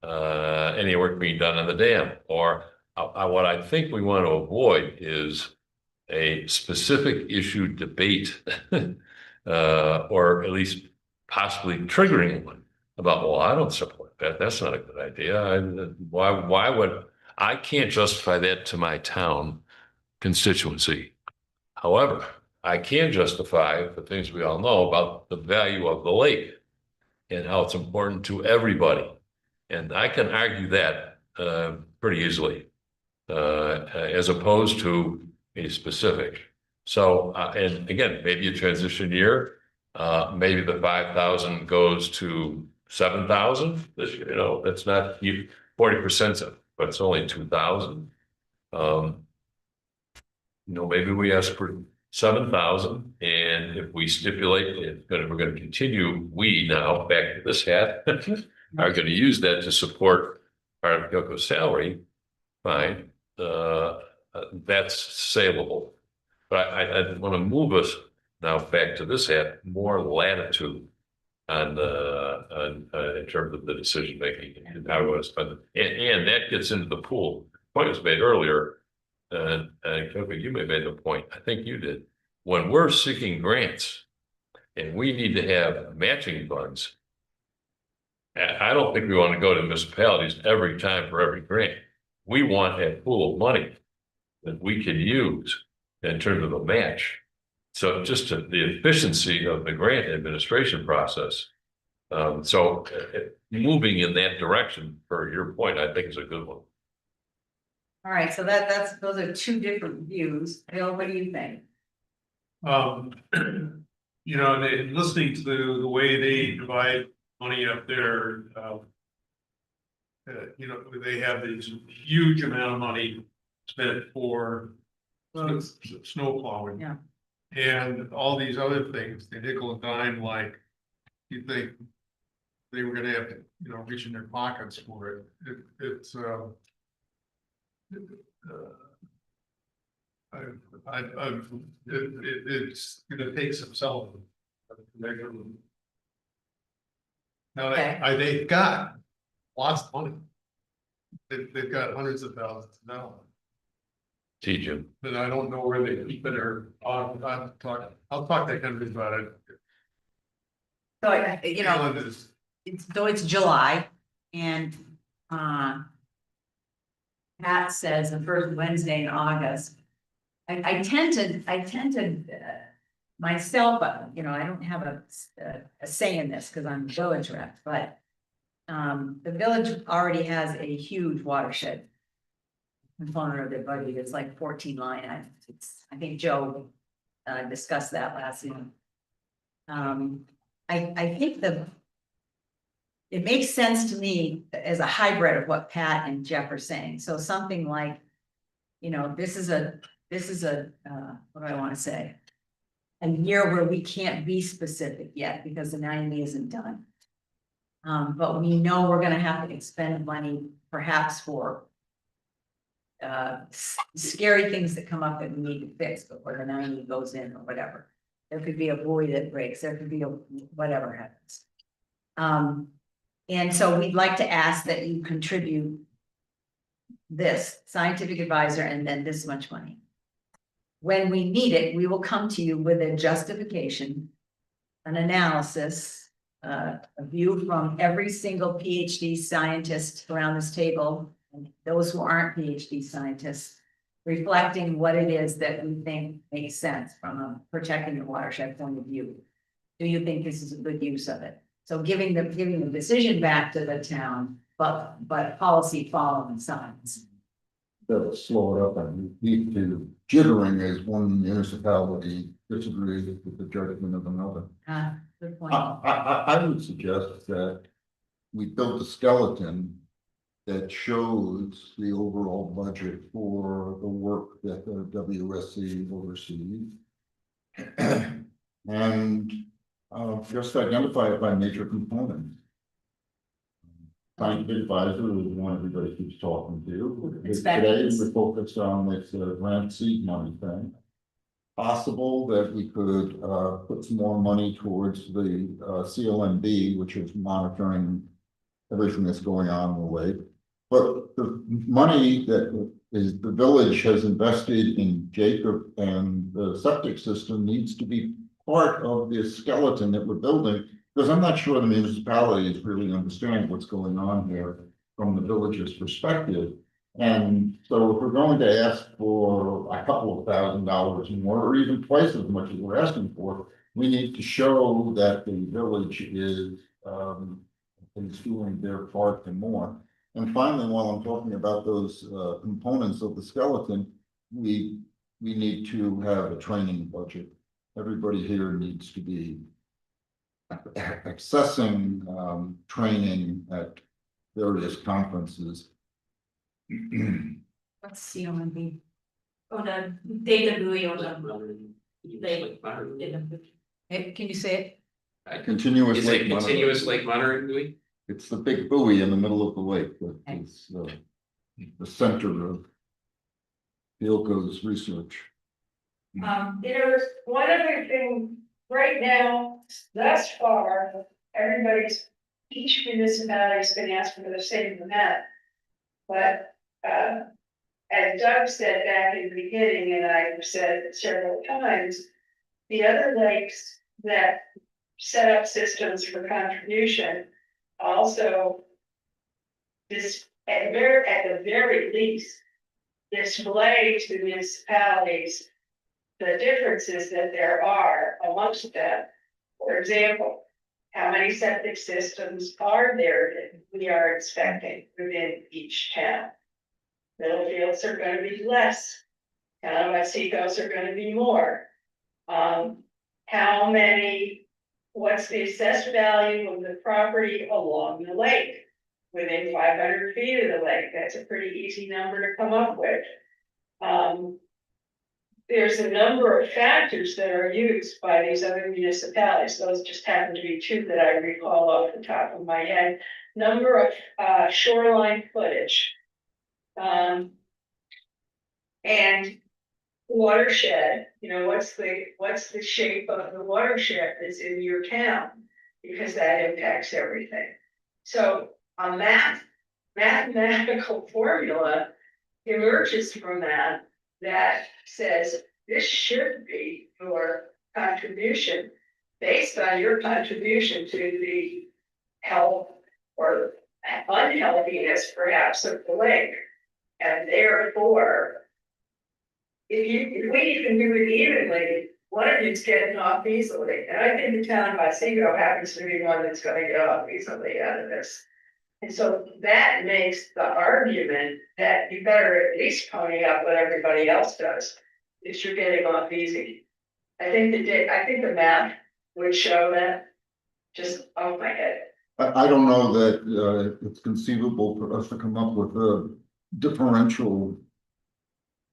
any work being done on the dam. Or what I think we want to avoid is a specific issue debate, or at least possibly triggering one about, well, I don't support that. That's not a good idea. Why would I can't justify that to my town constituency. However, I can justify the things we all know about the value of the lake and how it's important to everybody. And I can argue that pretty easily, as opposed to a specific. So, and again, maybe a transition year, maybe the 5,000 goes to 7,000 this year, you know, that's not 40% of it, but it's only 2,000. You know, maybe we ask for 7,000, and if we stipulate we're going to continue, we now back to this hat are going to use that to support our Yoko salary. Fine, that's saleable. But I want to move us now back to this hat, more latitude on in terms of the decision making and how we want to spend it, and that gets into the pool. The point was made earlier. And you may have made the point, I think you did, when we're seeking grants and we need to have matching funds, I don't think we want to go to municipalities every time for every grant. We want a pool of money that we can use in terms of a match. So just the efficiency of the grant administration process. So moving in that direction, for your point, I think is a good one. All right, so those are 2 different views. Bill, what do you think? You know, and listening to the way they divide money up there, you know, they have this huge amount of money spent for snow plowing. Yeah. And all these other things, they nickel and dime, like you think they were gonna have to, you know, reach in their pockets for it. It's gonna take some selling. Now Okay. they've got lots of money. They've got hundreds of thousands now, See, Jim, but I don't know where they keep it or, I'll talk to Henry about it. So, you know, Feeling is- it's July and, Pat says the first Wednesday in August. I tend to, myself, you know, I don't have a say in this because I'm village rep, but. The village already has a huge watershed. Component of their budget, it's like 14 line items. I think Joe discussed that last month. I think it makes sense to me as a hybrid of what Pat and Jeff are saying. So something like, you know, this is a, what do I want to say? A year where we can't be specific yet because the 90 isn't done. But we know we're gonna have to expend money perhaps for scary things that come up that we need to fix before the 90 goes in or whatever. There could be a buoy that breaks, there could be a whatever happens. And so we'd like to ask that you contribute this scientific advisor and then this much money. When we need it, we will come to you with a justification, an analysis, a view from every single PhD scientist around this table, and those who aren't PhD scientists, reflecting what it is that we think makes sense from a protecting the watershed point of view. Do you think this is a good use of it? So giving the decision back to the town, but policy following science. That'll slow it up and lead to jittering as one municipality disagrees with the judgment of another. Good point. I would suggest that we build a skeleton that shows the overall budget for the work that the WSC oversees. And just identify it by major components. Scientific advisor is one everybody keeps talking to. Today, Inspections. we're focused on this grant seed money thing. Possible that we could put some more money towards the CLMB, which is monitoring everything that's going on in the lake. But the money that is the village has invested in Jacob and the septic system needs to be part of this skeleton that we're building, because I'm not sure the municipalities really understand what's going on here from the village's perspective. And so if we're going to ask for a couple of $1,000s more, or even twice as much as we're asking for, we need to show that the village is doing their part and more. And finally, while I'm talking about those components of the skeleton, we need to have a training budget. Everybody here needs to be accessing training at various conferences. What's CLMB? Or the data buoy or Hey, can you say it? Continuous Is lake it monitoring. continuous lake monitoring buoy? It's the big buoy in the middle of the lake that is the center of Fielko's research. There's one other thing, right now, thus far, each municipality's been asking for the same amount. But, as Doug said back in the beginning, and I've said it several times, the other lakes that set up systems for contribution also this, at the very least, display to municipalities the differences that there are amongst them. For example, how many septic systems are there that we are inspecting within each town? Middlefields are going to be less. Seacoast are going to be more. How many, what's the assessed value of the property along the lake? Within 500 feet of the lake, that's a pretty easy number to come up with. There's a number of factors that are used by these other municipalities. Those just happen to be two that I recall off the top of my head. Number of shoreline footage. And watershed, you know, what's the shape of the watershed that's in your town? Because that impacts everything. So a mathematical formula emerges from that, that says this should be your contribution based on your contribution to the health or unhealthiness perhaps of the lake. And therefore, if we can do it evenly, one of you's getting off easily. And I think the town of Otsego happens to be one that's gonna get off easily out of this. And so that makes the argument that you better at least pony up what everybody else does, if you're getting off easy. I think the map would show that, just off my head. I don't know that it's conceivable for us to come up with a differential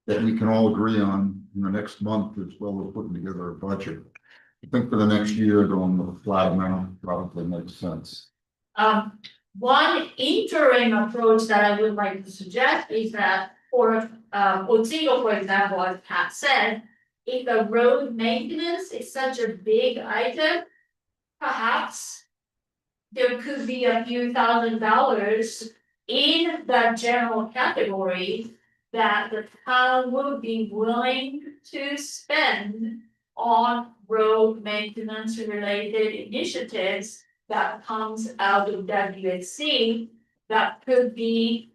that we can all agree on in the next month as well as putting together a budget. I think for the next year, going with a flat amount probably makes sense. One interim approach that I would like to suggest is that for Otsego, for example, as Pat said, if the road maintenance is such a big item, perhaps there could be a few $1,000s in that general category that the town would be willing to spend on road maintenance related initiatives that comes out of WSC that could be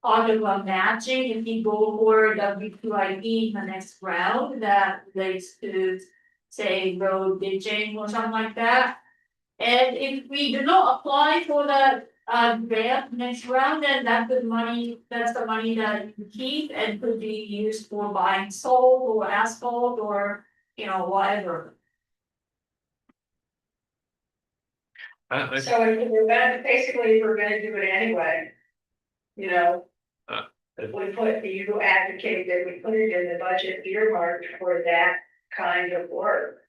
part of a matching if you go for W2IE in the next round that relates to, say, road ditching or something like that. And if we do not apply for the grant next round, then that's the money that you keep and could be used for buying salt or asphalt or, whatever. So if we're gonna do it anyway. You advocate that we put it in the budget earmarked for that kind of work.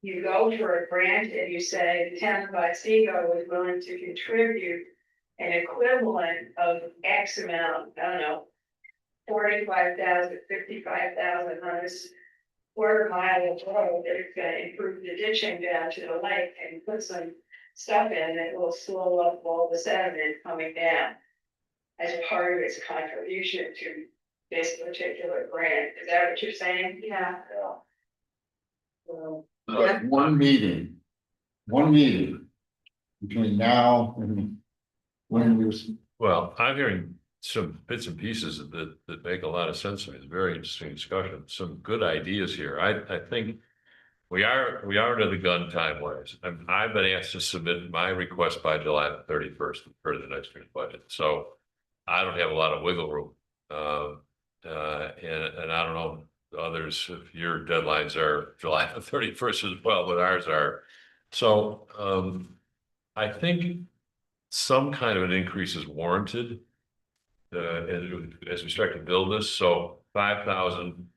You go for a grant and you say the town of Otsego is willing to contribute an equivalent of X amount, I don't know, 45,000, 55,000 on this quarter-mile of road that is gonna improve the ditching down to the lake and put some stuff in that will slow up all the sediment coming down as part of its contribution to this particular grant. Is that what you're saying? Yeah. One meeting between now and when we was. Well, I'm hearing some bits and pieces that make a lot of sense to me. It's a very interesting discussion, some good ideas here. I think we are under the gun time wise. I've been asked to submit my request by July 31st for the next year's budget. So I don't have a lot of wiggle room. And I don't know others, if your deadlines are July 31st as well, but ours are. So I think some kind of an increase is warranted as we start to build this. So 5,000,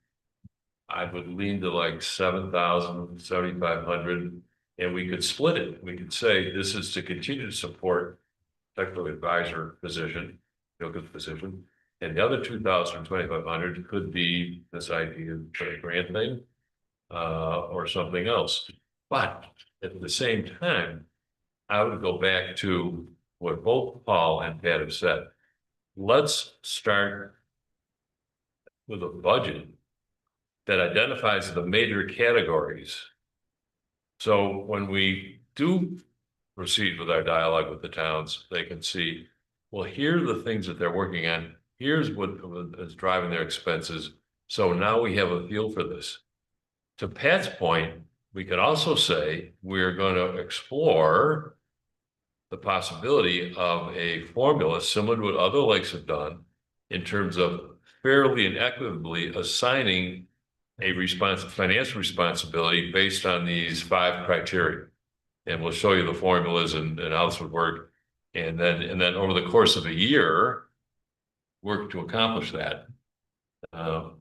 I would lean to like 7,000, 7,500, and we could split it. We could say this is to continue to support technical advisor position, position. And the other 2,000 or 2,500 could be this idea for a grant thing or something else. But at the same time, I would go back to what both Paul and Pat have said. Let's start with a budget that identifies the major categories. So when we do proceed with our dialogue with the towns, they can see, well, here are the things that they're working on. Here's what is driving their expenses. So now we have a feel for this. To Pat's point, we could also say we're going to explore the possibility of a formula similar to what other lakes have done in terms of fairly and equitably assigning a financial responsibility based on these 5 criteria. And we'll show you the formulas and how this would work. And then over the course of a year, work to accomplish that.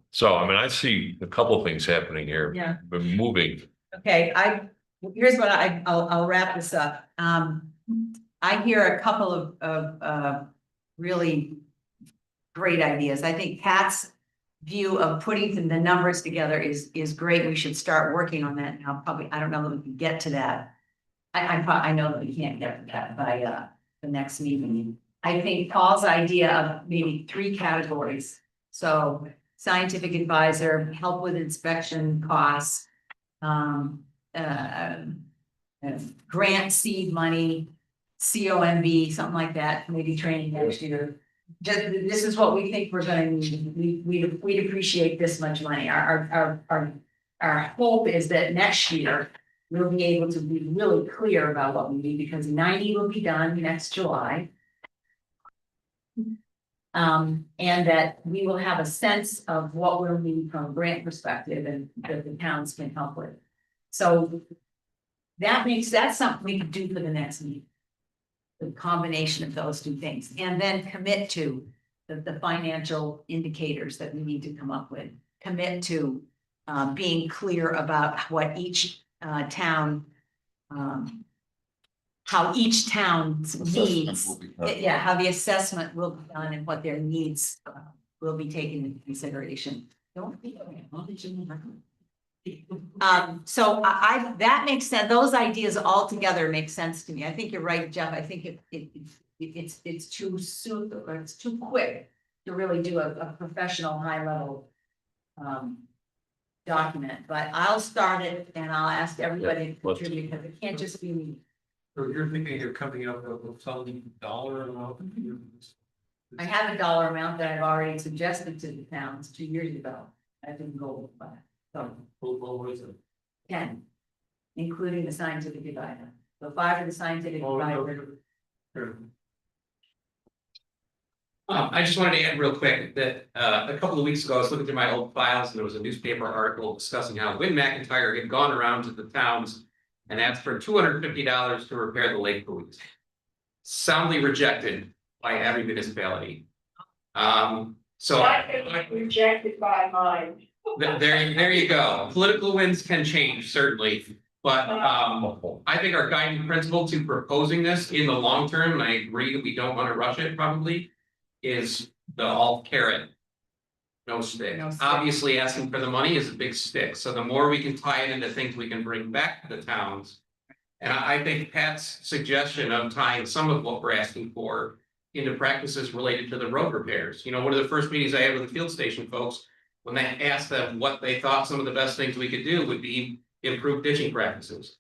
So, I mean, I see a couple of things happening here. Yeah. We're moving. Okay, here's what I'll wrap this up. I hear a couple of really great ideas. I think Pat's view of putting the numbers together is great. We should start working on that now. Probably, I don't know that we can get to that. I know that we can't get to that by the next meeting. I think Paul's idea of maybe 3 categories. So scientific advisor, help with inspection costs, grant seed money, COMB, something like that, maybe training next year. Just, this is what we think we're gonna need. We'd appreciate this much money. Our hope is that next year we'll be able to be really clear about what we need, because 90 will be done next July. And that we will have a sense of what we'll need from a grant perspective and that the towns can help with. So that's something we could do for the next meeting. The combination of those 2 things, and then commit to the financial indicators that we need to come up with. Commit to being clear about what each town, how each town's needs, how the assessment will be done and what their needs will be taken into consideration. Don't be. So that makes sense. Those ideas all together make sense to me. I think you're right, Jeff. I think it's too soon, or it's too quick to really do a professional high level document, but I'll start it and I'll ask everybody to contribute, because it can't just be me. So you're thinking of coming up with some dollar amount? I have a dollar amount that I've already suggested to the towns 2 years ago. I didn't go by. So What is it? 10, including the scientific advisor. So 5 for the scientific advisor. I just wanted to add real quick that a couple of weeks ago, I was looking through my old files and there was a newspaper article discussing how Win McIntyre had gone around to the towns and asked for $250 to repair the lake buoys. Soundly rejected by every municipality. So I rejected by mine. there you go. Political winds can change, certainly. But I think our guiding principle to proposing this in the long term, and I agree that we don't want to rush it probably, is the all carrot, no stick. No stick. Obviously, asking for the money is a big stick. So the more we can tie it into things we can bring back to the towns. And I think Pat's suggestion of tying some of what we're asking for into practices related to the road repairs. You know, one of the first meetings I had with the field station folks, when they asked them what they thought some of the best things we could do would be improve ditching practices.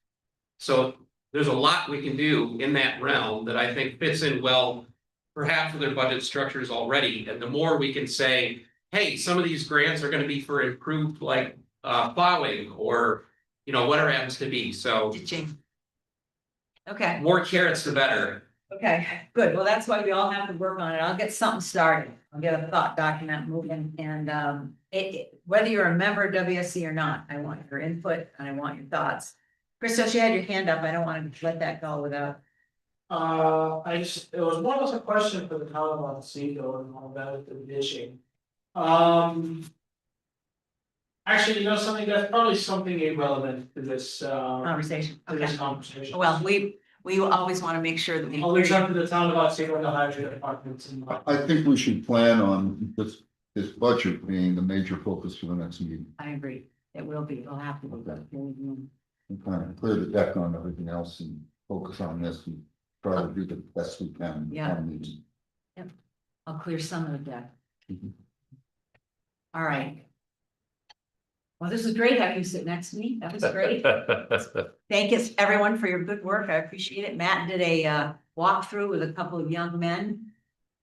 So there's a lot we can do in that realm that I think fits in well, perhaps with their budget structures already. And the more we can say, hey, some of these grants are going to be for improved like plowing or, you know, whatever it happens to be. So Ditching. Okay. more carrots, the better. Okay, good. Well, that's why we all have to work on it. I'll get something started. I'll get a thought document moving, and whether you're a member of WSC or not, I want your input and I want your thoughts. Christos, you had your hand up. I don't want to let that go without. It was more or less a question for the town about Seagull and all that with the ditching. Actually, you know, something that's probably something irrelevant to this, Conversation. to Okay. this conversation. Well, we always want to make sure that we. I'll reach out to the town about Seagull and the hydrant departments and. I think we should plan on this budget being the major focus for the next meeting. I agree. It will be. It'll have to be. And kind of clear the deck on everything else and focus on this and try to do the best we can. Yeah. I'll clear some of the deck. Mhm. All right. Well, this was great having you sit next to me. That was great. Thank you, everyone, for your good work. I appreciate it. Matt did a walkthrough with a couple of young men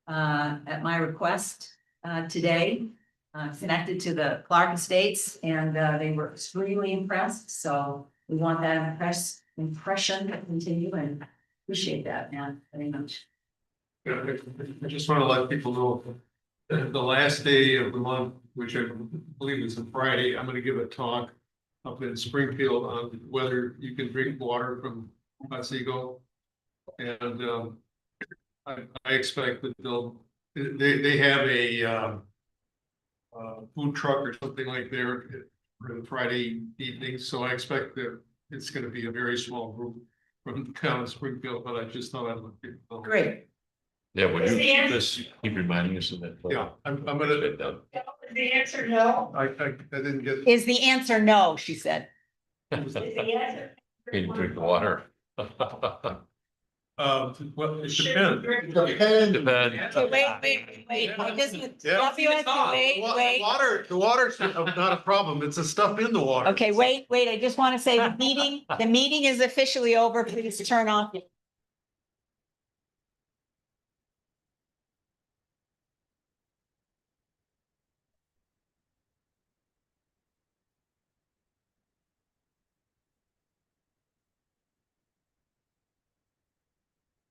at my request today, connected to the Clark Estates, and they were extremely impressed. So we want that impression to continue, and appreciate that, man, very much. I just want to let people know that the last day of the month, which I believe is a Friday, I'm going to give a talk up in Springfield on whether you can drink water from Otsego. And I expect that they have a food truck or something like there for the Friday evening. So I expect that it's going to be a very small group from the town of Springfield, but I just thought I'd let people know. Great. Yeah, would you just keep reminding us of that? Yeah, I'm gonna, The answer no. I didn't get. Is the answer no, she said. Is the answer. Can you drink the water? Well, it Should depends. Depends. Depends. Wait, I just, Yeah. you have to The water's not a problem, it's the stuff in the water. Okay, wait, I just want to say the meeting is officially over. Please turn off